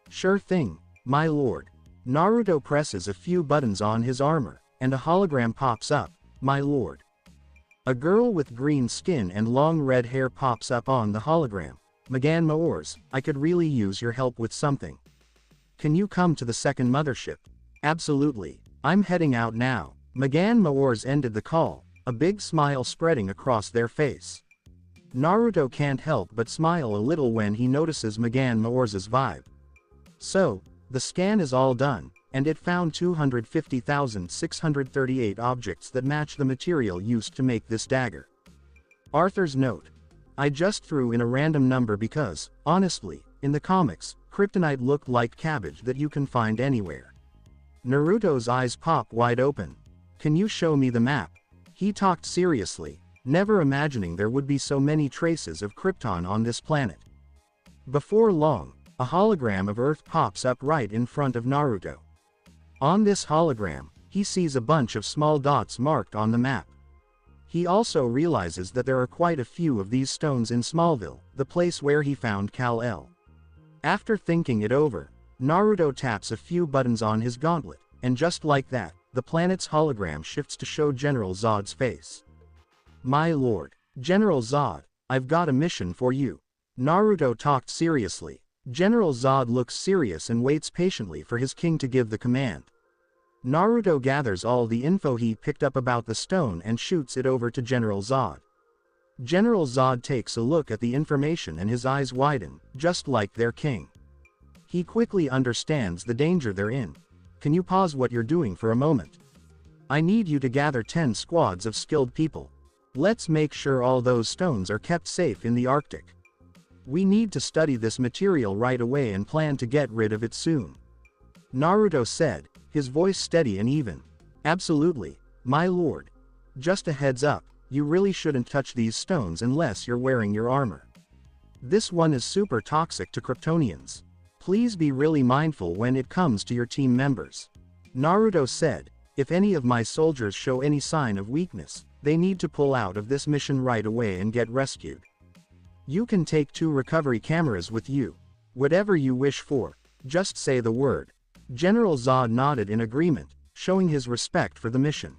S1: "Sure thing, my lord." Naruto presses a few buttons on his armor, and a hologram pops up. "My lord." A girl with green skin and long red hair pops up on the hologram. "Magan Maors, I could really use your help with something. Can you come to the second mothership?" "Absolutely. I'm heading out now." Magan Maors ended the call, a big smile spreading across their face. Naruto can't help but smile a little when he notices Magan Maors' vibe. So, the scan is all done, and it found 250,638 objects that match the material used to make this dagger. Arthur's note. I just threw in a random number because, honestly, in the comics, Kryptonite looked like cabbage that you can find anywhere. Naruto's eyes pop wide open. Can you show me the map? He talked seriously, never imagining there would be so many traces of Krypton on this planet. Before long, a hologram of Earth pops up right in front of Naruto. On this hologram, he sees a bunch of small dots marked on the map. He also realizes that there are quite a few of these stones in Smallville, the place where he found Kal-El. After thinking it over, Naruto taps a few buttons on his gauntlet, and just like that, the planet's hologram shifts to show General Zod's face. My lord, General Zod, I've got a mission for you. Naruto talked seriously. General Zod looks serious and waits patiently for his king to give the command. Naruto gathers all the info he picked up about the stone and shoots it over to General Zod. General Zod takes a look at the information and his eyes widen, just like their king. He quickly understands the danger they're in. Can you pause what you're doing for a moment? I need you to gather 10 squads of skilled people. Let's make sure all those stones are kept safe in the Arctic. We need to study this material right away and plan to get rid of it soon. Naruto said, his voice steady and even. Absolutely, my lord. Just a heads up, you really shouldn't touch these stones unless you're wearing your armor. This one is super toxic to Kryptonians. Please be really mindful when it comes to your team members. Naruto said, if any of my soldiers show any sign of weakness, they need to pull out of this mission right away and get rescued. You can take 2 recovery cameras with you. Whatever you wish for, just say the word. General Zod nodded in agreement, showing his respect for the mission.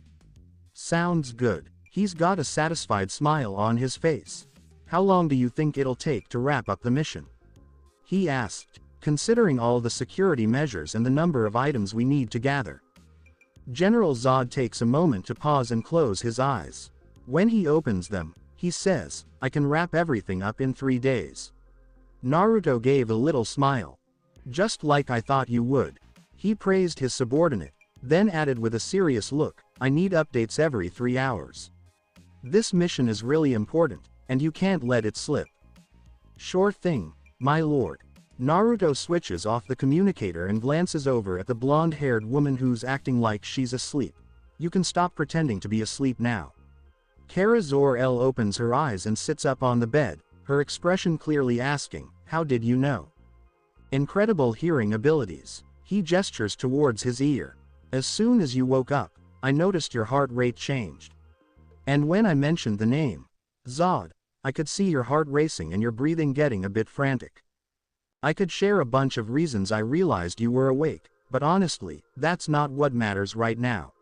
S1: Sounds good. He's got a satisfied smile on his face. How long do you think it'll take to wrap up the mission? He asked, considering all the security measures and the number of items we need to gather. General Zod takes a moment to pause and close his eyes. When he opens them, he says, I can wrap everything up in 3 days. Naruto gave a little smile. Just like I thought you would. He praised his subordinate, then added with a serious look, I need updates every 3 hours. This mission is really important, and you can't let it slip. Sure thing, my lord. Naruto switches off the communicator and glances over at the blonde-haired woman who's acting like she's asleep. You can stop pretending to be asleep now. Zor-El opens her eyes and sits up on the bed, her expression clearly asking, how did you know? Incredible hearing abilities. He gestures towards his ear. As soon as you woke up, I noticed your heart rate changed. And when I mentioned the name, Zod, I could see your heart racing and your breathing getting a bit frantic. I could share a bunch of reasons I realized you were awake, but honestly, that's not what matters right now.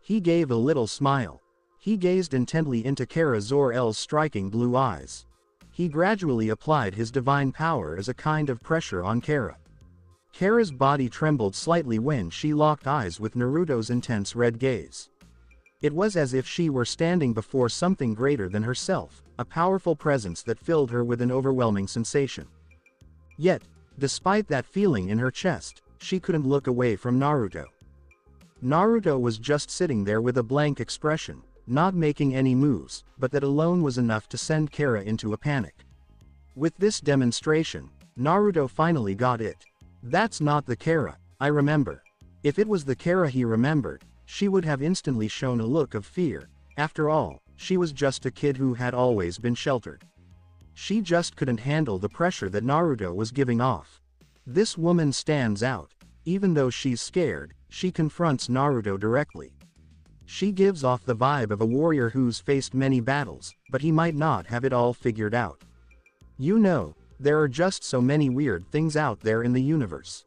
S1: He gave a little smile. He gazed intently into Zor-El's striking blue eyes. He gradually applied his divine power as a kind of pressure on Kara's body trembled slightly when she locked eyes with Naruto's intense red gaze. It was as if she were standing before something greater than herself, a powerful presence that filled her with an overwhelming sensation. Yet, despite that feeling in her chest, she couldn't look away from Naruto. Naruto was just sitting there with a blank expression, not making any moves, but that alone was enough to send Kara into a panic. With this demonstration, Naruto finally got it. That's not the Kara I remember. If it was the Kara he remembered, she would have instantly shown a look of fear. After all, she was just a kid who had always been sheltered. She just couldn't handle the pressure that Naruto was giving off. This woman stands out. Even though she's scared, she confronts Naruto directly. She gives off the vibe of a warrior who's faced many battles, but he might not have it all figured out. You know, there are just so many weird things out there in the universe.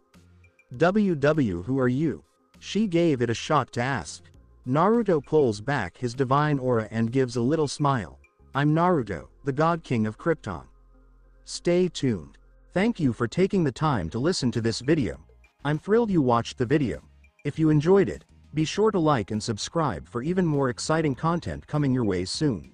S1: Who are you? She gave it a shot to ask. Naruto pulls back his divine aura and gives a little smile. I'm Naruto, the God King of Krypton. Stay tuned. Thank you for taking the time to listen to this video. I'm thrilled you watched the video. If you enjoyed it, be sure to like and subscribe for even more exciting content coming your way soon.